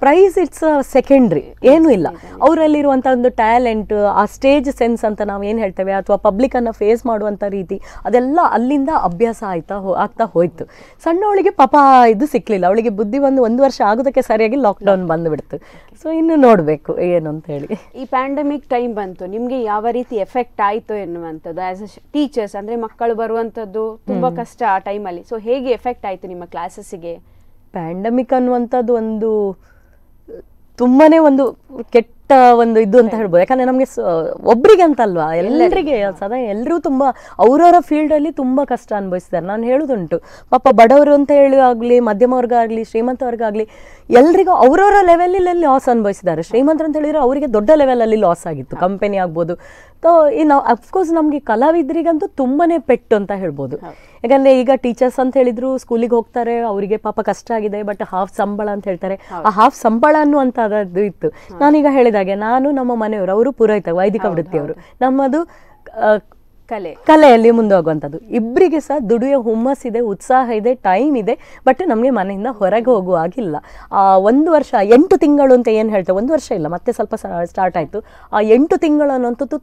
ಪ್ರೈಸ್ ಇಟ್ಸ್ ಸೆಕೆಂಡ್ರಿ, ಏನೂ ಇಲ್ಲ. ಅವರಲ್ಲಿರುವಂಥ ಒಂದು ಟ್ಯಾಲೆಂಟ್, ಆ ಸ್ಟೇಜ್ ಸೆನ್ಸ್ ಅಂತ ನಾವು ಏನು ಹೇಳ್ತೇವೆ, ಅಥವಾ ಪಬ್ಲಿಕನ್ನು ಫೇಸ್ ಮಾಡುವಂಥ ರೀತಿ, ಅದೆಲ್ಲ ಅಲ್ಲಿಂದ ಅಭ್ಯಾಸ ಆಗ್ತಾ ಹೋಯ್ತು. ಸಣ್ಣವಳಿಗೆ ಪಾಪ ಇದು ಸಿಕ್ಕಲಿಲ್ಲ, ಅವಳಿಗೆ ಬುದ್ಧಿ ಬಂದು 1 ವರ್ಷ ಆಗೋದಕ್ಕೆ ಸರಿಯಾಗಿ ಲಾಕ್ಡೌನ್ ಬಂದುಬಿಡ್ತು. ಸೊ ಇನ್ನು ನೋಡಬೇಕು ಏನು ಅಂತ ಹೇಳಿ. ಈ ಪ್ಯಾಂಡಮಿಕ್ ಟೈಮ್ ಬಂತು, ನಿಮಗೆ ಯಾವ ರೀತಿ ಎಫೆಕ್ಟ್ ಆಯಿತು ಎನ್ನುವಂಥದ್ದು ಆಸ್ ಅ ಟೀಚರ್ಸ್, ಅಂದರೆ ಮಕ್ಕಳು ಬರುವಂಥದ್ದು ತುಂಬ ಕಷ್ಟ ಆ ಟೈಮಲ್ಲಿ. ಸೊ ಹೇಗೆ ಎಫೆಕ್ಟ್ ಆಯಿತು ನಿಮ್ಮ ಕ್ಲಾಸಸ್ಸಿಗೆ? ಪ್ಯಾಂಡಮಿಕ್ ಅನ್ನುವಂಥದ್ದು ಒಂದು ತುಂಬಾನೇ ಒಂದು ಕೆಟ್ಟ ಒಂದು ಇದು ಅಂತ ಹೇಳ್ಬೋದು. ಯಾಕಂದ್ರೆ ನಮಗೆ ಒಬ್ರಿಗೆ ಅಂತಲ್ವಾ, ಎಲ್ಲರಿಗೆ ಸದಾ ಎಲ್ಲರೂ ತುಂಬಾ ಅವರವರ ಫೀಲ್ಡಲ್ಲಿ ತುಂಬಾ ಕಷ್ಟ ಅನುಭವಿಸ್ತಾರೆ. ನಾನು ಹೇಳುದುಂಟು, ಪಾಪ ಬಡವರು ಅಂತ ಹೇಳಿ ಆಗಲಿ, ಮಧ್ಯಮ ವರ್ಗ ಆಗಲಿ, ಶ್ರೀಮಂತ ವರ್ಗ ಆಗಲಿ, ಎಲ್ರಿಗೂ ಅವರವರ ಲೆವೆಲಲ್ಲಿ ಲಾಸ್ ಅನುಭವಿಸಿದ್ದಾರೆ. ಶ್ರೀಮಂತರು ಅಂತ ಹೇಳಿದ್ರೆ ಅವರಿಗೆ ದೊಡ್ಡ ಲೆವೆಲಲ್ಲಿ ಲಾಸ್ ಆಗಿತ್ತು, ಕಂಪನಿ ಆಗ್ಬೋದು. ನಾವು ಅಫ್ಕೋರ್ಸ್ ನಮಗೆ ಕಲಾವಿದರಿಗಂತೂ ತುಂಬಾನೇ ಪೆಟ್ಟು ಅಂತ ಹೇಳ್ಬೋದು. ಯಾಕಂದ್ರೆ ಈಗ ಟೀಚರ್ಸ್ ಅಂತ ಹೇಳಿದ್ರು ಸ್ಕೂಲಿಗೆ ಹೋಗ್ತಾರೆ, ಅವರಿಗೆ ಪಾಪ ಕಷ್ಟ ಆಗಿದೆ, ಬಟ್ ಹಾಫ್ ಸಂಬಳ ಅಂತ ಹೇಳ್ತಾರೆ. ಆ ಹಾಫ್ ಸಂಬಳ ಅನ್ನುವಂಥದ್ದು ಇತ್ತು. ನಾನೀಗ ಹೇಳಿದಾಗೆ, ನಾನು ನಮ್ಮ ಮನೆಯವರು, ಅವರು ಪುರೋಹಿತ ವೈದಿಕ ವೃತ್ತಿಯವರು, ನಮ್ಮದು ಕಲೆಯಲ್ಲಿ ಮುಂದೋಗುವಂಥದ್ದು. ಇಬ್ಬರಿಗೆ ಸಹ ದುಡಿಯೋ ಹುಮ್ಮಸ್ಸಿದೆ, ಉತ್ಸಾಹ ಇದೆ, ಟೈಮ್ ಇದೆ, ಬಟ್ ನಮಗೆ ಮನೆಯಿಂದ ಹೊರಗೆ ಹೋಗುವಾಗಿಲ್ಲ. 1 ವರ್ಷ 8 ತಿಂಗಳು ಅಂತ ಏನು ಹೇಳ್ತೇವೆ, 1 ವರ್ಷ ಇಲ್ಲ, ಮತ್ತೆ ಸ್ವಲ್ಪ ಸ್ಟಾರ್ಟ್ ಆಯಿತು. ಆ 8 ತಿಂಗಳು ಅನ್ನೋಂಥದ್ದು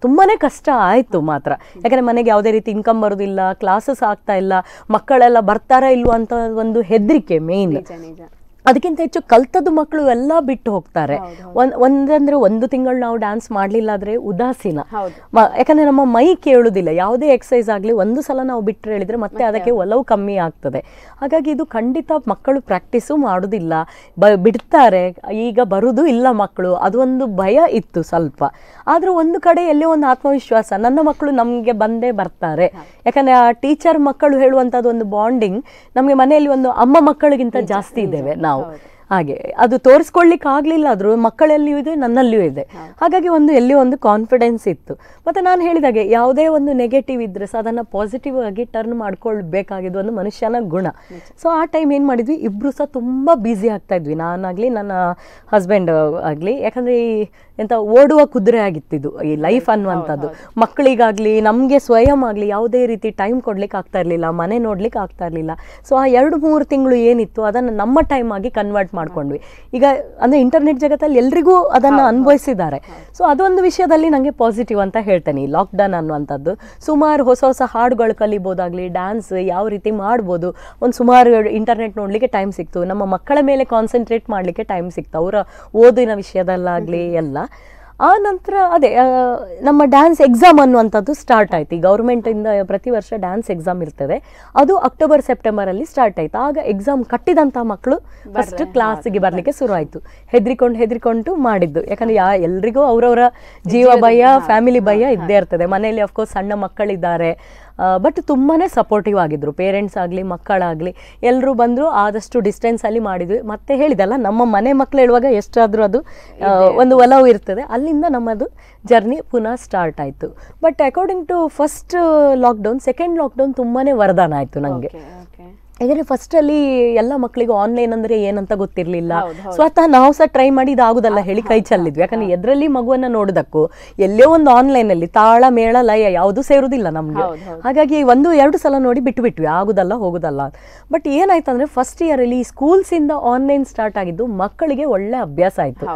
ತುಂಬಾನೇ ಕಷ್ಟ ಆಯಿತು ಮಾತ್ರ. ಯಾಕಂದರೆ ಮನೆಗೆ ಯಾವುದೇ ರೀತಿ ಇನ್ಕಮ್ ಬರೋದಿಲ್ಲ, ಕ್ಲಾಸಸ್ ಆಗ್ತಾ ಇಲ್ಲ, ಮಕ್ಕಳೆಲ್ಲ ಬರ್ತಾರಾ ಇಲ್ವ ಅಂತ ಒಂದು ಹೆದರಿಕೆ ಮೇನ್. ಅದಕ್ಕಿಂತ ಹೆಚ್ಚು ಕಲ್ತದ್ದು ಮಕ್ಕಳು ಎಲ್ಲ ಬಿಟ್ಟು ಹೋಗ್ತಾರೆ. ಒಂದಂದ್ರೆ 1 ತಿಂಗಳು ನಾವು ಡ್ಯಾನ್ಸ್ ಮಾಡಲಿಲ್ಲ ಆದರೆ ಉದಾಸೀನ. ಯಾಕಂದ್ರೆ ನಮ್ಮ ಮೈ ಕೇಳುವುದಿಲ್ಲ. ಯಾವುದೇ ಎಕ್ಸಸೈಸ್ ಆಗಲಿ ಒಂದು ಸಲ ನಾವು ಬಿಟ್ಟರೆ ಹೇಳಿದ್ರೆ ಮತ್ತೆ ಅದಕ್ಕೆ ಒಲವು ಕಮ್ಮಿ ಆಗ್ತದೆ. ಹಾಗಾಗಿ ಇದು ಖಂಡಿತ ಮಕ್ಕಳು ಪ್ರಾಕ್ಟೀಸು ಮಾಡೋದಿಲ್ಲ, ಬಿಡ್ತಾರೆ. ಈಗ ಬರುವುದು ಇಲ್ಲ ಮಕ್ಕಳು, ಅದೊಂದು ಭಯ ಇತ್ತು ಸ್ವಲ್ಪ. ಆದರೂ ಒಂದು ಕಡೆ ಎಲ್ಲೇ ಒಂದು ಆತ್ಮವಿಶ್ವಾಸ, ನನ್ನ ಮಕ್ಕಳು ನಮಗೆ ಬಂದೇ ಬರ್ತಾರೆ. ಯಾಕಂದರೆ ಆ ಟೀಚರ್ ಮಕ್ಕಳು ಹೇಳುವಂಥದ್ದು ಒಂದು ಬಾಂಡಿಂಗ್ ನಮಗೆ ಮನೆಯಲ್ಲಿ ಒಂದು ಅಮ್ಮ ಮಕ್ಕಳಿಗಿಂತ ಜಾಸ್ತಿ ಇದ್ದೇವೆ ನಾವು. ಹಾಗೆ ಅದು ತೋರಿಸ್ಕೊಳ್ಳಿಕ್ಕೆ ಆಗಲಿಲ್ಲ, ಆದರೂ ಮಕ್ಕಳಲ್ಲಿಯೂ ಇದೆ, ನನ್ನಲ್ಲಿಯೂ ಇದೆ. ಹಾಗಾಗಿ ಎಲ್ಲಿಯೂ ಒಂದು ಕಾನ್ಫಿಡೆನ್ಸ್ ಇತ್ತು. ಮತ್ತು ನಾನು ಹೇಳಿದಾಗೆ, ಯಾವುದೇ ಒಂದು ನೆಗೆಟಿವ್ ಇದ್ದರೆ ಸಹ ಅದನ್ನು ಪಾಸಿಟಿವ್ ಆಗಿ ಟರ್ನ್ ಮಾಡ್ಕೊಳ್ಬೇಕಾಗಿದ್ದು ಒಂದು ಮನುಷ್ಯನ ಗುಣ. ಸೊ ಆ ಟೈಮ್ ಏನು ಮಾಡಿದ್ವಿ, ಇಬ್ಬರು ಸಹ ತುಂಬ ಬ್ಯುಸಿ ಆಗ್ತಾ ಇದ್ವಿ, ನಾನಾಗಲಿ ನನ್ನ ಹಸ್ಬೆಂಡ್ ಆಗಲಿ. ಯಾಕಂದರೆ ಈ ಎಂಥ ಓಡುವ ಕುದುರೆ ಆಗಿತ್ತಿದ್ದು ಈ ಲೈಫ್ ಅನ್ನುವಂಥದ್ದು. ಮಕ್ಕಳಿಗಾಗಲಿ ನಮಗೆ ಸ್ವಯಂ ಆಗಲಿ ಯಾವುದೇ ರೀತಿ ಟೈಮ್ ಕೊಡ್ಲಿಕ್ಕೆ ಆಗ್ತಾ ಇರಲಿಲ್ಲ, ಮನೆ ನೋಡ್ಲಿಕ್ಕೆ ಆಗ್ತಾ ಇರಲಿಲ್ಲ. ಸೊ ಆ 2-3 ತಿಂಗಳು ಏನಿತ್ತು ಅದನ್ನು ನಮ್ಮ ಟೈಮ್ ಆಗಿ ಕನ್ವರ್ಟ್ ಮಾಡ್ಕೊಂಡ್ವಿ. ಈಗ ಅಂದರೆ ಇಂಟರ್ನೆಟ್ ಜಗತ್ತಲ್ಲಿ ಎಲ್ರಿಗೂ ಅದನ್ನು ಅನುಭವಿಸಿದ್ದಾರೆ. ಸೊ ಅದೊಂದು ವಿಷಯದಲ್ಲಿ ನನಗೆ ಪಾಸಿಟಿವ್ ಅಂತ ಹೇಳ್ತೇನೆ. ಈ ಲಾಕ್ಡೌನ್ ಅನ್ನುವಂಥದ್ದು ಸುಮಾರು ಹೊಸ ಹಾಡುಗಳು ಕಲಿಬೋದಾಗಲಿ, ಡ್ಯಾನ್ಸ್ ಯಾವ ರೀತಿ ಮಾಡ್ಬೋದು, ಒಂದು ಸುಮಾರು ಇಂಟರ್ನೆಟ್ ನೋಡಲಿಕ್ಕೆ ಟೈಮ್ ಸಿಕ್ತು. ನಮ್ಮ ಮಕ್ಕಳ ಮೇಲೆ ಕಾನ್ಸಂಟ್ರೇಟ್ ಮಾಡಲಿಕ್ಕೆ ಟೈಮ್ ಸಿಕ್ತು, ಅವರ ಓದಿನ ವಿಷಯದಲ್ಲಾಗಲಿ ಎಲ್ಲ. ಆ ನಂತರ ಅದೇ ನಮ್ಮ ಡ್ಯಾನ್ಸ್ ಎಕ್ಸಾಮ್ ಅನ್ನುವಂಥದ್ದು ಸ್ಟಾರ್ಟ್ ಆಯ್ತು. ಈ ಗೌರ್ಮೆಂಟಿಂದ ಪ್ರತಿ ವರ್ಷ ಡ್ಯಾನ್ಸ್ ಎಕ್ಸಾಮ್ ಇರ್ತದೆ, ಅದು ಅಕ್ಟೋಬರ್ ಸೆಪ್ಟೆಂಬರಲ್ಲಿ ಸ್ಟಾರ್ಟ್ ಆಯ್ತು. ಆಗ ಎಕ್ಸಾಮ್ ಕಟ್ಟಿದಂಥ ಮಕ್ಕಳು ಫಸ್ಟ್ ಕ್ಲಾಸಿಗೆ ಬರಲಿಕ್ಕೆ ಶುರು ಆಯಿತು. ಹೆದರಿಕೊಂಡು ಮಾಡಿದ್ದು. ಯಾಕಂದರೆ ಎಲ್ರಿಗೂ ಅವರವರ ಜೀವ ಭಯ, ಫ್ಯಾಮಿಲಿ ಭಯ ಇದ್ದೇ ಇರ್ತದೆ. ಮನೆಯಲ್ಲಿ ಅಫ್ಕೋರ್ಸ್ ಸಣ್ಣ ಮಕ್ಕಳಿದ್ದಾರೆ, ಬಟ್ ತುಂಬಾ ಸಪೋರ್ಟಿವ್ ಆಗಿದ್ರು. ಪೇರೆಂಟ್ಸ್ ಆಗಲಿ ಮಕ್ಕಳಾಗಲಿ ಎಲ್ಲರೂ ಬಂದರು. ಆದಷ್ಟು ಡಿಸ್ಟೆನ್ಸಲ್ಲಿ ಮಾಡಿದ್ವಿ. ಮತ್ತೆ ಹೇಳಿದಲ್ಲ, ನಮ್ಮ ಮನೆ ಮಕ್ಕಳು ಹೇಳುವಾಗ ಎಷ್ಟಾದರೂ ಅದು ಒಂದು ಒಲವು ಇರ್ತದೆ. ಅಲ್ಲಿಂದ ನಮ್ಮದು ಜರ್ನಿ ಪುನಃ ಸ್ಟಾರ್ಟ್ ಆಯಿತು. But according to first lockdown, second lockdown ತುಂಬಾ ವರದಾನ ಆಯಿತು ನನಗೆ. ಯಾಕಂದರೆ ಫಸ್ಟಲ್ಲಿ ಎಲ್ಲ ಮಕ್ಕಳಿಗೂ ಆನ್ಲೈನ್ ಅಂದರೆ ಏನಂತ ಗೊತ್ತಿರಲಿಲ್ಲ. ಸ್ವತಃ ನಾವು ಸಹ ಟ್ರೈ ಮಾಡಿ ಇದಾಗುದಲ್ಲ ಹೇಳಿ ಕೈ ಚೆಲ್ಲಿದ್ವಿ. ಯಾಕಂದರೆ ಎದರಲ್ಲಿ ಮಗುವನ್ನು ನೋಡೋದಕ್ಕೂ ಎಲ್ಲೋ ಒಂದು ಆನ್ಲೈನಲ್ಲಿ ತಾಳ ಮೇಳ ಲಯ ಯಾವುದೂ ಸೇರುವುದಿಲ್ಲ ನಮಗೆ. ಹಾಗಾಗಿ 1-2 ಸಲ ನೋಡಿ ಬಿಟ್ವಿ, ಆಗುದಲ್ಲ ಹೋಗುದಲ್ಲ. ಬಟ್ ಏನಾಯ್ತು ಅಂದರೆ ಫಸ್ಟ್ ಇಯರಲ್ಲಿ ಸ್ಕೂಲ್ಸಿಂದ ಆನ್ಲೈನ್ ಸ್ಟಾರ್ಟ್ ಆಗಿದ್ದು ಮಕ್ಕಳಿಗೆ ಒಳ್ಳೆ ಅಭ್ಯಾಸ ಆಯಿತು.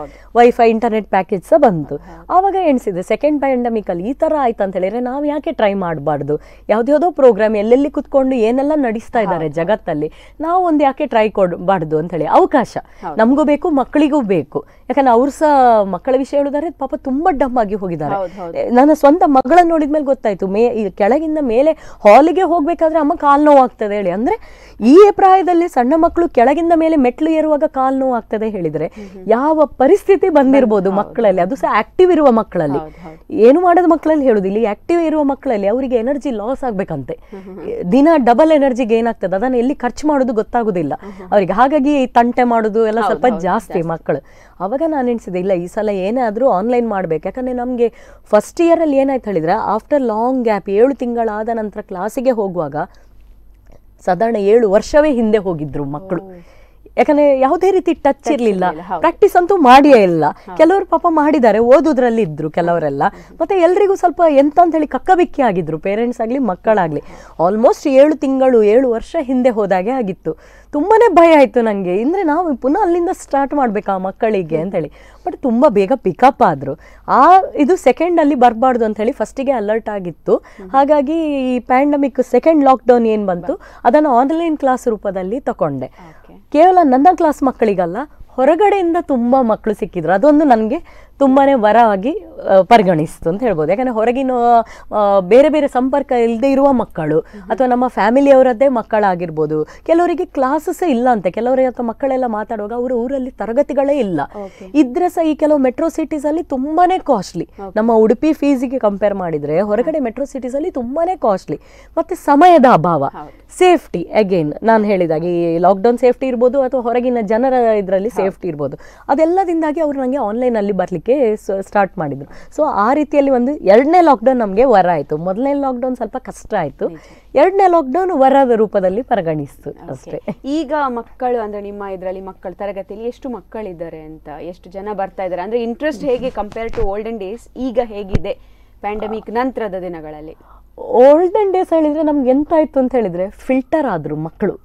ವೈಫೈ ಇಂಟರ್ನೆಟ್ ಪ್ಯಾಕೇಜ್ ಸಹ ಬಂತು. ಆವಾಗ ಎಣಿಸಿದೆ, ಸೆಕೆಂಡ್ ಪ್ಯಾಂಡಮಿಕಲ್ಲಿ ಈ ಥರ ಆಯ್ತು ಅಂತ ಹೇಳಿದ್ರೆ ನಾವು ಯಾಕೆ ಟ್ರೈ ಮಾಡಬಾರ್ದು. ಯಾವುದ್ಯಾವುದೋ ಪ್ರೋಗ್ರಾಮ್ ಎಲ್ಲೆಲ್ಲಿ ಕುತ್ಕೊಂಡು ಏನೆಲ್ಲ ನಡೆಸ್ತಾ ಇದ್ದಾರೆ ಜಗತ್ತಲ್ಲಿ, ನಾವು ಒಂದು ಯಾಕೆ ಟ್ರೈ ಕೊಡಬಾರ್ದು ಅಂತ ಹೇಳಿ. ಅವಕಾಶ ನಮಗೂ ಬೇಕು, ಮಕ್ಕಳಿಗೂ ಬೇಕು. ಯಾಕಂದ್ರೆ ಅವ್ರು ಸಹ ಮಕ್ಕಳ ವಿಷಯ ಹೇಳಿದರೆ ಪಾಪ ತುಂಬಾ ಡಮ್ ಆಗಿ ಹೋಗಿದ್ದಾರೆ. ನನ್ನ ಸ್ವಂತ ಮಗಳನ್ನ ನೋಡಿದ್ಮೇಲೆ ಗೊತ್ತಾಯ್ತು, ಕೆಳಗಿಂದ ಮೇಲೆ ಹಾಲಿಗೆ ಹೋಗ್ಬೇಕಾದ್ರೆ ಅಮ್ಮ ಕಾಲು ನೋವು ಆಗ್ತದೆ ಹೇಳಿ. ಅಂದ್ರೆ ಈ ಪ್ರಾಯದಲ್ಲಿ ಸಣ್ಣ ಮಕ್ಕಳು ಕೆಳಗಿಂದ ಮೇಲೆ ಮೆಟ್ಲು ಏರುವಾಗ ಕಾಲು ನೋವು ಆಗ್ತದೆ ಹೇಳಿದ್ರೆ ಯಾವ ಪರಿಸ್ಥಿತಿ ಬಂದಿರ್ಬೋದು ಮಕ್ಕಳಲ್ಲಿ, ಅದು ಸಹ ಆಕ್ಟಿವ್ ಇರುವ ಮಕ್ಕಳಲ್ಲಿ. ಏನು ಮಾಡೋದು ಮಕ್ಕಳಲ್ಲಿ ಹೇಳುದಿಲ್ಲ, ಆಕ್ಟಿವ್ ಇರುವ ಮಕ್ಕಳಲ್ಲಿ ಅವರಿಗೆ ಎನರ್ಜಿ ಲಾಸ್ ಆಗ್ಬೇಕಂತೆ. ದಿನ ಡಬಲ್ ಎನರ್ಜಿ ಗೇನ್ ಆಗ್ತದೆ, ಅದನ್ನು ಎಲ್ಲಿ ಖರ್ಚು ಮಾಡೋದು ಗೊತ್ತಾಗುದಿಲ್ಲ ಅವರಿಗೆ. ಹಾಗಾಗಿ ತಂಟೆ ಮಾಡೋದು ಎಲ್ಲ ಸ್ವಲ್ಪ ಜಾಸ್ತಿ ಮಕ್ಕಳು. ಅವಾಗ ನಾನು ಎಣಿಸಿದೆ, ಇಲ್ಲ ಈ ಸಲ ಏನೇ ಆದರೂ ಆನ್ಲೈನ್ ಮಾಡ್ಬೇಕು. ಯಾಕಂದ್ರೆ ನಮಗೆ ಫಸ್ಟ್ ಇಯರಲ್ಲಿ ಏನಾಯ್ತು ಹೇಳಿದ್ರೆ, ಆಫ್ಟರ್ ಲಾಂಗ್ ಗ್ಯಾಪ್ 7 ತಿಂಗಳಾದ ನಂತರ ಕ್ಲಾಸಿಗೆ ಹೋಗುವಾಗ ಸಾಧಾರಣ 7 ವರ್ಷವೇ ಹಿಂದೆ ಹೋಗಿದ್ರು ಮಕ್ಕಳು. ಯಾಕಂದ್ರೆ ಯಾವುದೇ ರೀತಿ ಟಚ್ ಇರ್ಲಿಲ್ಲ, ಪ್ರಾಕ್ಟೀಸ್ ಅಂತೂ ಮಾಡಿಯೇ ಇಲ್ಲ. ಕೆಲವರು ಪಾಪ ಮಾಡಿದ್ದಾರೆ, ಓದುದ್ರಲ್ಲಿ ಇದ್ರು ಕೆಲವರೆಲ್ಲ. ಮತ್ತೆ ಎಲ್ರಿಗೂ ಸ್ವಲ್ಪ ಎಂತ ಅಂತ ಹೇಳಿ ಕಕ್ಕಬಿಕ್ಕಿ ಆಗಿದ್ರು, ಪೇರೆಂಟ್ಸ್ ಆಗ್ಲಿ ಮಕ್ಕಳಾಗ್ಲಿ. ಆಲ್ಮೋಸ್ಟ್ 7 ತಿಂಗಳು 7 ವರ್ಷ ಹಿಂದೆ ಹೋದಾಗೆ ಆಗಿತ್ತು. ತುಂಬಾನೇ ಭಯ ಆಯ್ತು ನಂಗೆ, ಅಂದ್ರೆ ನಾವು ಪುನಃ ಅಲ್ಲಿಂದ ಸ್ಟಾರ್ಟ್ ಮಾಡ್ಬೇಕಾ ಮಕ್ಕಳಿಗೆ ಅಂತೇಳಿ. ಬಟ್ ತುಂಬಾ ಬೇಗ ಪಿಕಪ್ ಆದ್ರು. ಇದು ಸೆಕೆಂಡ್ ಅಲ್ಲಿ ಬರಬಾರ್ದು ಅಂತ ಹೇಳಿ ಫಸ್ಟಿಗೆ ಅಲರ್ಟ್ ಆಗಿತ್ತು. ಹಾಗಾಗಿ ಈ ಪ್ಯಾಂಡಮಿಕ್ ಸೆಕೆಂಡ್ ಲಾಕ್ಡೌನ್ ಏನ್ ಬಂತು ಅದನ್ನು ಆನ್ಲೈನ್ ಕ್ಲಾಸ್ ರೂಪದಲ್ಲಿ ತಕೊಂಡೆ. ಕೇವಲ ನನ್ನ ಕ್ಲಾಸ್ ಮಕ್ಕಳಿಗಲ್ಲ, ಹೊರಗಡೆಯಿಂದ ತುಂಬಾ ಮಕ್ಕಳು ಸಿಕ್ಕಿದ್ರು. ಅದೊಂದು ನನಗೆ ತುಂಬಾನೇ ವರವಾಗಿ ಪರಿಗಣಿಸ್ತು ಅಂತ ಹೇಳ್ಬೋದು. ಯಾಕಂದ್ರೆ ಹೊರಗಿನ ಬೇರೆ ಬೇರೆ ಸಂಪರ್ಕ ಇಲ್ಲದೆ ಇರುವ ಮಕ್ಕಳು ಅಥವಾ ನಮ್ಮ ಫ್ಯಾಮಿಲಿಯವರದ್ದೇ ಮಕ್ಕಳಾಗಿರ್ಬೋದು. ಕೆಲವರಿಗೆ ಕ್ಲಾಸಸ್ ಇಲ್ಲ ಅಂತೆ, ಕೆಲವರಿಗೆ ಅಥವಾ ಮಕ್ಕಳೆಲ್ಲ ಮಾತಾಡುವಾಗ ಅವರ ಊರಲ್ಲಿ ತರಗತಿಗಳೇ ಇಲ್ಲ. ಇದ್ರೆ ಸಹ ಈ ಕೆಲವು ಮೆಟ್ರೋ ಸಿಟೀಸ್ ಅಲ್ಲಿ ತುಂಬಾನೇ ಕಾಸ್ಟ್ಲಿ. ನಮ್ಮ ಉಡುಪಿ ಫೀಸಿಗೆ ಕಂಪೇರ್ ಮಾಡಿದ್ರೆ ಹೊರಗಡೆ ಮೆಟ್ರೋ ಸಿಟೀಸ್ ಅಲ್ಲಿ ತುಂಬಾನೇ ಕಾಸ್ಟ್ಲಿ. ಮತ್ತೆ ಸಮಯದ ಅಭಾವ, ಸೇಫ್ಟಿ ಅಗೇನ್ ನಾನು ಹೇಳಿದಾಗ ಈ ಲಾಕ್ಡೌನ್ ಸೇಫ್ಟಿ ಇರ್ಬೋದು ಅಥವಾ ಹೊರಗಿನ ಜನರ ಇದರಲ್ಲಿ ಸೇಫ್ಟಿ ಇರ್ಬೋದು. ಅದೆಲ್ಲದಿಂದಾಗಿ ಅವರು ನನಗೆ ಆನ್ಲೈನ್ ಅಲ್ಲಿ ಬರ್ಲಿಕ್ಕೆ ಸ್ಟಾರ್ಟ್ ಮಾಡಿದ್ರು. ಸೊ ಆ ರೀತಿಯಲ್ಲಿ ಒಂದು 2ನೇ ಲಾಕ್ಡೌನ್ ನಮಗೆ ವರ ಆಯ್ತು. 1ನೇ ಲಾಕ್ಡೌನ್ ಸ್ವಲ್ಪ ಕಷ್ಟ ಆಯ್ತು, 2ನೇ ಲಾಕ್ಡೌನ್ ವರದ ರೂಪದಲ್ಲಿ ಪರಿಗಣಿಸ್ತು ಅಷ್ಟೇ. ಈಗ ಮಕ್ಕಳು ಅಂದ್ರೆ ನಿಮ್ಮ ಇದರಲ್ಲಿ ಮಕ್ಕಳು ತರಗತಿಯಲ್ಲಿ ಎಷ್ಟು ಮಕ್ಕಳಿದ್ದಾರೆ ಅಂತ, ಎಷ್ಟು ಜನ ಬರ್ತಾ ಇದ್ದಾರೆ, ಅಂದ್ರೆ ಇಂಟ್ರೆಸ್ಟ್ ಹೇಗೆ ಕಂಪೇರ್ ಟು ಓಲ್ಡನ್ ಡೇಸ್ ಈಗ ಹೇಗಿದೆ ಪ್ಯಾಂಡಮಿಕ್ ನಂತರದ ದಿನಗಳಲ್ಲಿ? ಓಲ್ಡನ್ ಡೇಸ್ ಹೇಳಿದ್ರೆ ನಮ್ಗೆ ಎಂತ ಆಯ್ತು ಅಂತ ಹೇಳಿದ್ರೆ ಫಿಲ್ಟರ್ ಆದ್ರು ಮಕ್ಕಳು.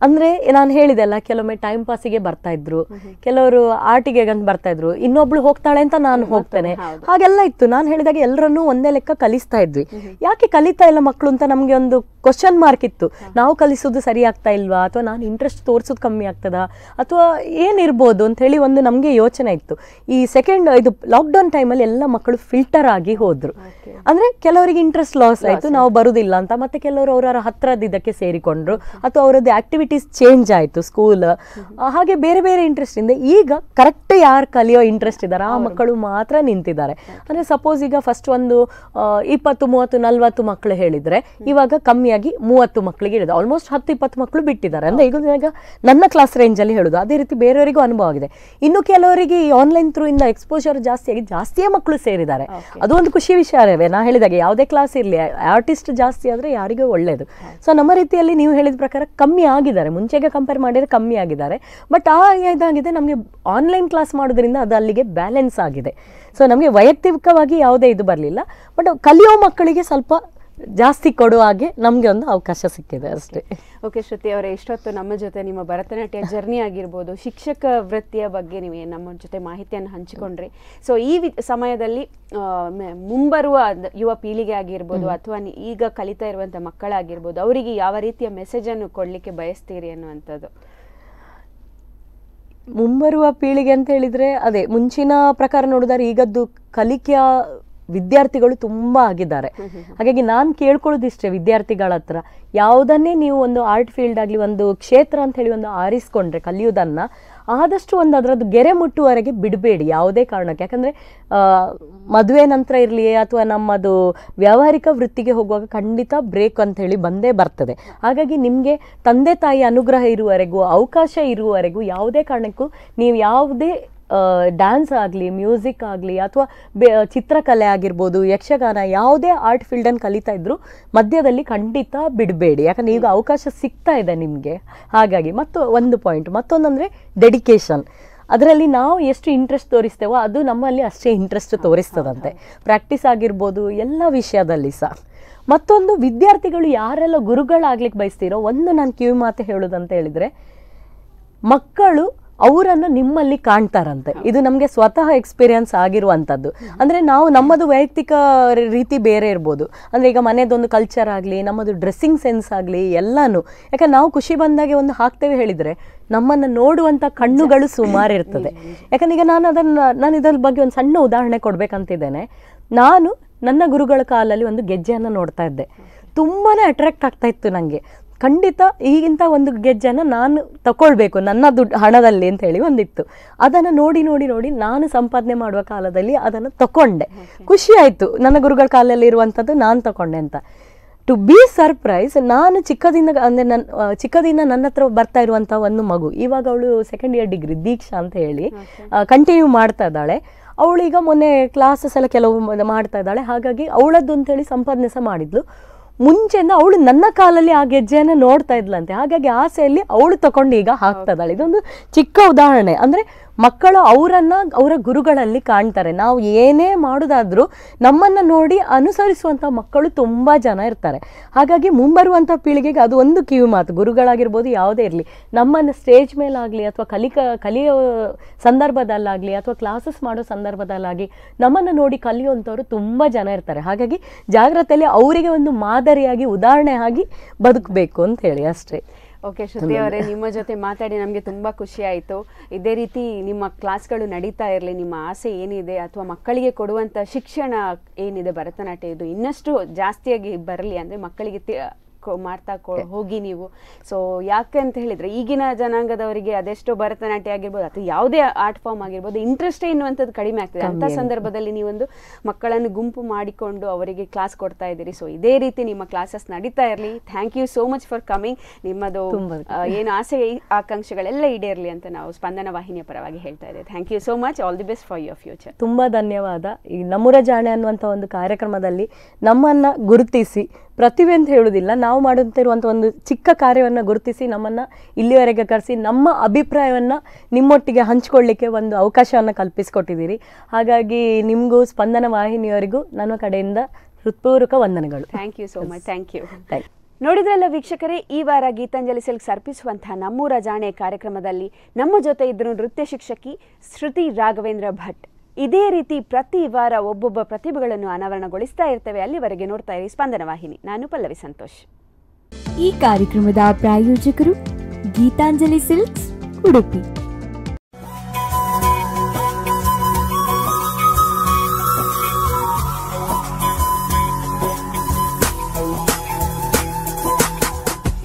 ಅಂದ್ರೆ ನಾನು ಹೇಳಿದೆ ಅಲ್ಲ, ಕೆಲವೊಮ್ಮೆ ಟೈಮ್ ಪಾಸಿಗೆ ಬರ್ತಾ ಇದ್ರು, ಕೆಲವರು ಆಟಿಗೆ ಅಂತ ಬರ್ತಾ ಇದ್ರು, ಇನ್ನೊಬ್ಳು ಹೋಗ್ತಾಳೆ ಅಂತ ನಾನು ಹೋಗ್ತೇನೆ, ಹಾಗೆಲ್ಲ ಇತ್ತು. ನಾನು ಹೇಳಿದಾಗ ಎಲ್ಲರನ್ನೂ ಒಂದೇ ಲೆಕ್ಕ ಕಲಿಸ್ತಾ ಇದ್ವಿ. ಯಾಕೆ ಕಲಿತಾ ಇಲ್ಲ ಮಕ್ಕಳು ಅಂತ ನಮ್ಗೆ ಒಂದು ಕ್ವಶನ್ ಮಾರ್ಕ್ ಇತ್ತು. ನಾವು ಕಲಿಸೋದು ಸರಿ ಆಗ್ತಾ ಇಲ್ವಾ, ಅಥವಾ ನಾನು ಇಂಟ್ರೆಸ್ಟ್ ತೋರಿಸೋದು ಕಮ್ಮಿ ಆಗ್ತದಾ, ಅಥವಾ ಏನಿರ್ಬೋದು ಅಂತ ಹೇಳಿ ಒಂದು ನಮ್ಗೆ ಯೋಚನೆ ಇತ್ತು. ಈ ಸೆಕೆಂಡ್ ಇದು ಲಾಕ್ಡೌನ್ ಟೈಮಲ್ಲಿ ಎಲ್ಲ ಮಕ್ಕಳು ಫಿಲ್ಟರ್ ಆಗಿ ಹೋದ್ರು. ಅಂದ್ರೆ ಕೆಲವರಿಗೆ ಇಂಟ್ರೆಸ್ಟ್ ಲಾಸ್ ಆಯ್ತು, ನಾವು ಬರುದಿಲ್ಲ ಅಂತ. ಮತ್ತೆ ಕೆಲವರು ಅವರ ಹತ್ರದ ಇದಕ್ಕೆ ಸೇರಿಕೊಂಡ್ರು, ಅಥವಾ ಅವರದ್ದು ಆಕ್ಟಿವಿಟೀಸ್ ಚೇಂಜ್ ಆಯ್ತು, ಸ್ಕೂಲ್ ಹಾಗೆ ಬೇರೆ ಬೇರೆ ಇಂಟ್ರೆಸ್ಟ್ ಇಂದ ಈಗ ಕರೆಕ್ಟ್ ಯಾರು ಕಲಿಯೋ ಇಂಟ್ರೆಸ್ಟ್ ಇದ್ದಾರೆ ಆ ಮಕ್ಕಳು ಮಾತ್ರ ನಿಂತಿದ್ದಾರೆ. ಅಂದ್ರೆ ಸಪೋಸ್ ಈಗ ಫಸ್ಟ್ ಒಂದು 20, 30, 40 ಮಕ್ಕಳು ಹೇಳಿದ್ರೆ ಇವಾಗ ಕಮ್ಮಿಯಾಗಿ 30 ಮಕ್ಕಳಿಗೆ ಇಳಿದು ಆಲ್ಮೋಸ್ಟ್ 10-20 ಮಕ್ಕಳು ಬಿಟ್ಟಿದ್ದಾರೆ. ಅಂದ್ರೆ ಈಗ ನನ್ನ ಕ್ಲಾಸ್ ರೇಂಜ್ ಅಲ್ಲಿ ಹೇಳುದು. ಅದೇ ರೀತಿ ಬೇರೆಯವರಿಗೂ ಅನುಭವ ಆಗಿದೆ. ಇನ್ನು ಕೆಲವರಿಗೆ ಈ ಆನ್ಲೈನ್ ಥ್ರೂ ಇಂದ ಎಕ್ಸ್ಪೋಜರ್ ಜಾಸ್ತಿಯೇ ಮಕ್ಕಳು ಸೇರಿದ್ದಾರೆ. ಅದು ಒಂದು ಖುಷಿ ವಿಚಾರವೇ. ನಾ ಹೇಳಿದಾಗ ಯಾವುದೇ ಕ್ಲಾಸ್ ಇರಲಿ, ಆರ್ಟಿಸ್ಟ್ ಜಾಸ್ತಿ ಆದ್ರೆ ಯಾರಿಗೂ ಒಳ್ಳೇದು. ಸೊ ನಮ್ಮ ರೀತಿಯಲ್ಲಿ ನೀವು ಹೇಳಿದ ಪ್ರಕಾರ ಕಮ್ಮಿ ಆಗಿದೆ, ಮುಂಚೆಗೆ ಕಂಪೇರ್ ಮಾಡಿದ್ರೆ ಕಮ್ಮಿ ಆಗಿದ್ದಾರೆ. ಬಟ್ ಇದಾಗಿದೆ ನಮಗೆ ಆನ್ಲೈನ್ ಕ್ಲಾಸ್ ಮಾಡೋದ್ರಿಂದ ಅದು ಅಲ್ಲಿಗೆ ಬ್ಯಾಲೆನ್ಸ್ ಆಗಿದೆ. ಸೊ ನಮಗೆ ವೈಯಕ್ತಿಕವಾಗಿ ಯಾವುದೇ ಇದು ಬರಲಿಲ್ಲ, ಬಟ್ ಕಲಿಯೋ ಮಕ್ಕಳಿಗೆ ಸ್ವಲ್ಪ ಜಾಸ್ತಿ ಕೊಡುವ ಹಾಗೆ ನಮಗೆ ಒಂದು ಅವಕಾಶ ಸಿಕ್ಕಿದೆ ಅಷ್ಟೇ. ಓಕೆ ಶ್ರುತಿ ಅವರೇ, ಇಷ್ಟೊತ್ತು ನಮ್ಮ ಜೊತೆ ನಿಮ್ಮ ಭರತನಾಟ್ಯ ಜರ್ನಿ ಆಗಿರ್ಬೋದು, ಶಿಕ್ಷಕ ವೃತ್ತಿಯ ಬಗ್ಗೆ ನೀವು ನಮ್ಮ ಜೊತೆ ಮಾಹಿತಿಯನ್ನು ಹಂಚಿಕೊಂಡ್ರಿ. ಸೊ ಈ ಸಮಯದಲ್ಲಿ ಮುಂಬರುವ ಯುವ ಪೀಳಿಗೆ ಆಗಿರ್ಬೋದು ಅಥವಾ ಈಗ ಕಲಿತಾ ಇರುವಂಥ ಮಕ್ಕಳಾಗಿರ್ಬೋದು, ಅವರಿಗೆ ಯಾವ ರೀತಿಯ ಮೆಸೇಜನ್ನು ಕೊಡಲಿಕ್ಕೆ ಬಯಸ್ತೀರಿ ಅನ್ನುವಂಥದ್ದು? ಮುಂಬರುವ ಪೀಳಿಗೆ ಅಂತ ಹೇಳಿದ್ರೆ ಅದೇ ಮುಂಚಿನ ಪ್ರಕಾರ ನೋಡಿದ್ರೆ ಈಗದ್ದು ಕಲಿಕೆಯ ವಿದ್ಯಾರ್ಥಿಗಳು ತುಂಬಾ ಆಗಿದ್ದಾರೆ. ಹಾಗಾಗಿ ನಾನು ಕೇಳ್ಕೊಳ್ಳೋದಿಷ್ಟೇ ವಿದ್ಯಾರ್ಥಿಗಳ ಹತ್ರ, ಯಾವುದನ್ನೇ ನೀವು ಒಂದು ಆರ್ಟ್ ಫೀಲ್ಡ್ ಆಗಲಿ ಒಂದು ಕ್ಷೇತ್ರ ಅಂತ ಹೇಳಿ ಒಂದು ಆರಿಸ್ಕೊಂಡ್ರೆ ಕಲಿಯೋದನ್ನ ಆದಷ್ಟು ಒಂದು ಅದರದ್ದು ಗೆರೆ ಮುಟ್ಟುವವರೆಗೆ ಬಿಡಬೇಡಿ ಯಾವುದೇ ಕಾರಣಕ್ಕೆ. ಯಾಕಂದರೆ ಮದುವೆ ನಂತರ ಇರಲಿ ಅಥವಾ ನಮ್ಮದು ವ್ಯಾವಹಾರಿಕ ವೃತ್ತಿಗೆ ಹೋಗುವಾಗ ಖಂಡಿತ ಬ್ರೇಕ್ ಅಂತ ಹೇಳಿ ಬಂದೇ ಬರ್ತದೆ. ಹಾಗಾಗಿ ನಿಮಗೆ ತಂದೆ ತಾಯಿ ಅನುಗ್ರಹ ಇರುವವರೆಗೂ, ಅವಕಾಶ ಇರುವವರೆಗೂ ಯಾವುದೇ ಕಾರಣಕ್ಕೂ ನೀವು ಯಾವುದೇ ಡ್ಯಾನ್ಸ್ ಆಗಲಿ, ಮ್ಯೂಸಿಕ್ ಆಗಲಿ ಅಥವಾ ಚಿತ್ರಕಲೆ ಆಗಿರ್ಬೋದು, ಯಕ್ಷಗಾನ, ಯಾವುದೇ ಆರ್ಟ್ ಫೀಲ್ಡನ್ನು ಕಲಿತಾ ಇದ್ರು ಮಧ್ಯದಲ್ಲಿ ಖಂಡಿತ ಬಿಡಬೇಡಿ. ಯಾಕಂದರೆ ಈಗ ಅವಕಾಶ ಸಿಗ್ತಾ ಇದೆ ನಿಮಗೆ. ಹಾಗಾಗಿ ಒಂದು ಪಾಯಿಂಟ್ ಮತ್ತೊಂದಂದರೆ ಡೆಡಿಕೇಶನ್. ಅದರಲ್ಲಿ ನಾವು ಎಷ್ಟು ಇಂಟ್ರೆಸ್ಟ್ ತೋರಿಸ್ತೇವೋ ಅದು ನಮ್ಮಲ್ಲಿ ಅಷ್ಟೇ ಇಂಟ್ರೆಸ್ಟ್ ತೋರಿಸ್ತದಂತೆ. ಪ್ರಾಕ್ಟೀಸ್ ಆಗಿರ್ಬೋದು, ಎಲ್ಲ ವಿಷಯದಲ್ಲಿ ಸಹ. ಮತ್ತೊಂದು, ವಿದ್ಯಾರ್ಥಿಗಳು ಯಾರೆಲ್ಲ ಗುರುಗಳಾಗ್ಲಿಕ್ಕೆ ಬಯಸ್ತೀರೋ ಒಂದು ನಾನು ಕಿವಿ ಮಾತು ಹೇಳೋದಂತ ಹೇಳಿದರೆ, ಮಕ್ಕಳು ಅವರನ್ನು ನಿಮ್ಮಲ್ಲಿ ಕಾಣ್ತಾರಂತೆ. ಇದು ನಮಗೆ ಸ್ವತಃ ಎಕ್ಸ್ಪೀರಿಯನ್ಸ್ ಆಗಿರುವಂಥದ್ದು. ಅಂದರೆ ನಾವು ನಮ್ಮದು ವೈಯಕ್ತಿಕ ರೀತಿ ಬೇರೆ ಇರ್ಬೋದು. ಅಂದರೆ ಈಗ ಮನೆಯದೊಂದು ಕಲ್ಚರ್ ಆಗಲಿ, ನಮ್ಮದು ಡ್ರೆಸ್ಸಿಂಗ್ ಸೆನ್ಸ್ ಆಗಲಿ ಎಲ್ಲನೂ, ಯಾಕಂದ್ರೆ ನಾವು ಖುಷಿ ಬಂದಾಗೆ ಒಂದು ಹಾಕ್ತೇವೆ ಹೇಳಿದರೆ ನಮ್ಮನ್ನು ನೋಡುವಂಥ ಕಣ್ಣುಗಳು ಸುಮಾರು ಇರ್ತದೆ. ಯಾಕಂದ್ರೆ ಈಗ ನಾನು ಇದರ ಬಗ್ಗೆ ಒಂದು ಸಣ್ಣ ಉದಾಹರಣೆ ಕೊಡಬೇಕಂತಿದ್ದೇನೆ. ನಾನು ನನ್ನ ಗುರುಗಳ ಕಾಲಲ್ಲಿ ಒಂದು ಗೆಜ್ಜೆಯನ್ನು ನೋಡ್ತಾ ಇದ್ದೆ. ತುಂಬಾ ಅಟ್ರಾಕ್ಟ್ ಆಗ್ತಾ ಇತ್ತು ನನಗೆ. ಖಂಡಿತ ಈಗಿಂತ ಒಂದು ಗೆಜ್ಜೆನ ನಾನು ತಗೊಳ್ಬೇಕು ನನ್ನ ಹಣದಲ್ಲಿ ಅಂತ ಹೇಳಿ ಒಂದಿತ್ತು. ಅದನ್ನು ನೋಡಿ ನೋಡಿ ನೋಡಿ ನಾನು ಸಂಪಾದನೆ ಮಾಡುವ ಕಾಲದಲ್ಲಿ ಅದನ್ನು ತಗೊಂಡೆ. ಖುಷಿ ಆಯಿತು, ನನ್ನ ಗುರುಗಳ ಕಾಲದಲ್ಲಿ ಇರುವಂಥದ್ದು ನಾನು ತಗೊಂಡೆ ಅಂತ. ಟು ಬಿ ಸರ್ಪ್ರೈಸ್, ನಾನು ಚಿಕ್ಕದಿಂದ ನನ್ನ ಹತ್ರ ಬರ್ತಾ ಇರುವಂಥ ಒಂದು ಮಗು, ಇವಾಗ ಅವಳು 2nd ಇಯರ್ ಡಿಗ್ರಿ, ದೀಕ್ಷಾ ಅಂತ ಹೇಳಿ ಕಂಟಿನ್ಯೂ ಮಾಡ್ತಾ ಇದ್ದಾಳೆ. ಅವಳೀಗ ಮೊನ್ನೆ ಕ್ಲಾಸಸ್ ಎಲ್ಲ ಕೆಲವು ಮಾಡ್ತಾ ಇದ್ದಾಳೆ. ಹಾಗಾಗಿ ಅವಳದ್ದು ಅಂತೇಳಿ ಸಂಪಾದನೆ ಸಹ ಮಾಡಿದ್ಲು. ಮುಂಚೆಯಿಂದ ಅವಳು ನನ್ನ ಕಾಲಲ್ಲಿ ಆ ಗೆಜ್ಜೆಯನ್ನು ನೋಡ್ತಾ ಇದ್ಲಂತೆ. ಹಾಗಾಗಿ ಆಸೆಯಲ್ಲಿ ಅವಳು ತಕೊಂಡು ಈಗ ಹಾಕ್ತದಾಳೆ. ಇದೊಂದು ಚಿಕ್ಕ ಉದಾಹರಣೆ. ಅಂದ್ರೆ ಮಕ್ಕಳು ಅವರ ಗುರುಗಳಲ್ಲಿ ಕಾಣ್ತಾರೆ. ನಾವು ಏನೇ ಮಾಡೋದಾದ್ರೂ ನಮ್ಮನ್ನ ನೋಡಿ ಅನುಸರಿಸುವಂತ ಮಕ್ಕಳು ತುಂಬಾ ಜನ ಇರ್ತಾರೆ. ಹಾಗಾಗಿ ಮುಂಬರುವಂತ ಪೀಳಿಗೆಗೆ ಅದು ಒಂದು ಕಿವಿ ಮಾತು. ಗುರುಗಳಾಗಿರ್ಬೋದು, ಯಾವುದೇ ಇರಲಿ, ನಮ್ಮನ್ನು ಸ್ಟೇಜ್ ಮೇಲಾಗ್ಲಿ ಅಥವಾ ಕಲಿಯೋ ಸಂದರ್ಭದಲ್ಲಾಗ್ಲಿ ಅಥವಾ ಕ್ಲಾಸಸ್ ಮಾಡೋ ಸಂದರ್ಭದಲ್ಲಾಗಿ ನಮ್ಮನ್ನು ನೋಡಿ ಕಲಿಯುವಂಥವ್ರು ತುಂಬಾ ಜನ ಇರ್ತಾರೆ. ಹಾಗಾಗಿ ಜಾಗ್ರತೆಯಲ್ಲಿ ಅವರಿಗೆ ಒಂದು ಮಾದರಿಯಾಗಿ ಉದಾಹರಣೆ ಆಗಿ ಬದುಕಬೇಕು ಅಂತ ಹೇಳಿ ಅಷ್ಟೇ. ಓಕೆ ಶ್ರುತಿ ಅವರೇ, ನಿಮ್ಮ ಜೊತೆ ಮಾತಾಡಿ ನಮಗೆ ತುಂಬ ಖುಷಿ ಆಯಿತು. ಇದೇ ರೀತಿ ನಿಮ್ಮ ಕ್ಲಾಸ್ಗಳು ನಡೀತಾ ಇರಲಿ. ನಿಮ್ಮ ಆಸೆ ಏನಿದೆ ಅಥವಾ ಮಕ್ಕಳಿಗೆ ಕೊಡುವಂಥ ಶಿಕ್ಷಣ ಏನಿದೆ ಭರತನಾಟ್ಯ, ಇದು ಇನ್ನಷ್ಟು ಜಾಸ್ತಿಯಾಗಿ ಬರಲಿ. ಅಂದರೆ ಮಕ್ಕಳಿಗೆ ಮಾಡ್ತಾ ಹೋಗಿ ನೀವು. ಸೊ ಯಾಕೆ ಅಂತ ಹೇಳಿದರೆ ಈಗಿನ ಜನಾಂಗದವರಿಗೆ ಅದೆಷ್ಟೋ ಭರತನಾಟ್ಯ ಆಗಿರ್ಬೋದು ಅಥವಾ ಯಾವುದೇ ಆರ್ಟ್ ಫಾರ್ಮ್ ಆಗಿರ್ಬೋದು ಇಂಟ್ರೆಸ್ಟೇ ಎನ್ನುವಂಥದ್ದು ಕಡಿಮೆ ಆಗ್ತದೆ. ಅಂಥ ಸಂದರ್ಭದಲ್ಲಿ ನೀವೊಂದು ಮಕ್ಕಳನ್ನು ಗುಂಪು ಮಾಡಿಕೊಂಡು ಅವರಿಗೆ ಕ್ಲಾಸ್ ಕೊಡ್ತಾ ಇದ್ದೀರಿ. ಸೊ ಇದೇ ರೀತಿ ನಿಮ್ಮ ಕ್ಲಾಸಸ್ ನಡೀತಾ ಇರಲಿ. Thank you so much for coming. ನಿಮ್ಮದು ಏನು ಆಸೆ ಆಕಾಂಕ್ಷೆಗಳೆಲ್ಲ ಈಡೇರಲಿ ಅಂತ ನಾವು ಸ್ಪಂದನ ವಾಹಿನಿಯ ಪರವಾಗಿ ಹೇಳ್ತಾ ಇದ್ದೇವೆ. Thank you so much. All the best for your future. ತುಂಬಾ ಧನ್ಯವಾದ. ಈ ನಮ್ಮೂರ ಜಾಣೆ ಅನ್ನುವಂಥ ಒಂದು ಕಾರ್ಯಕ್ರಮದಲ್ಲಿ ನಮ್ಮನ್ನ ಗುರುತಿಸಿ, ಪ್ರತಿಭೆ ಅಂತ ಹೇಳುವುದಿಲ್ಲ, ನಾವು ಮಾಡುತ್ತಿರುವಂಥ ಒಂದು ಚಿಕ್ಕ ಕಾರ್ಯವನ್ನು ಗುರುತಿಸಿ ನಮ್ಮನ್ನು ಇಲ್ಲಿವರೆಗೆ ಕರೆಸಿ ನಮ್ಮ ಅಭಿಪ್ರಾಯವನ್ನು ನಿಮ್ಮೊಟ್ಟಿಗೆ ಹಂಚಿಕೊಳ್ಳಿಕ್ಕೆ ಒಂದು ಅವಕಾಶವನ್ನು ಕಲ್ಪಿಸಿಕೊಟ್ಟಿದ್ದೀರಿ. ಹಾಗಾಗಿ ನಿಮಗೂ ಸ್ಪಂದನ ವಾಹಿನಿಯವರಿಗೂ ನನ್ನ ಕಡೆಯಿಂದ ಹೃತ್ಪೂರ್ವಕ ವಂದನೆಗಳು. Thank you so much. Thank you. ನೋಡಿದ್ರಲ್ಲ ವೀಕ್ಷಕರೇ, ಈ ವಾರ ಗೀತಾಂಜಲಿ ಸಿಲ್ಕ್ಸ್ ಅರ್ಪಿಸುವಂತಹ ನಮ್ಮೂರ ಜಾಣೆ ಕಾರ್ಯಕ್ರಮದಲ್ಲಿ ನಮ್ಮ ಜೊತೆ ಇದ್ದರು ನೃತ್ಯ ಶಿಕ್ಷಕಿ ಶ್ರುತಿ ರಾಘವೇಂದ್ರ ಭಟ್. ಇದೇ ರೀತಿ ಪ್ರತಿ ವಾರ ಒಬ್ಬೊಬ್ಬ ಪ್ರತಿಭೆಗಳನ್ನು ಅನಾವರಣಗೊಳಿಸ್ತಾ ಇರ್ತೇವೆ. ಅಲ್ಲಿವರೆಗೆ ನೋಡ್ತಾ ಇರಿ ಸ್ಪಂದನ ವಾಹಿನಿ. ನಾನು ಪಲ್ಲವಿ ಸಂತೋಷ್. ಈ ಕಾರ್ಯಕ್ರಮದ ಪ್ರಾಯೋಜಕರು ಗೀತಾಂಜಲಿ ಸಿಲ್ಕ್ಸ್, ಉಡುಪಿ.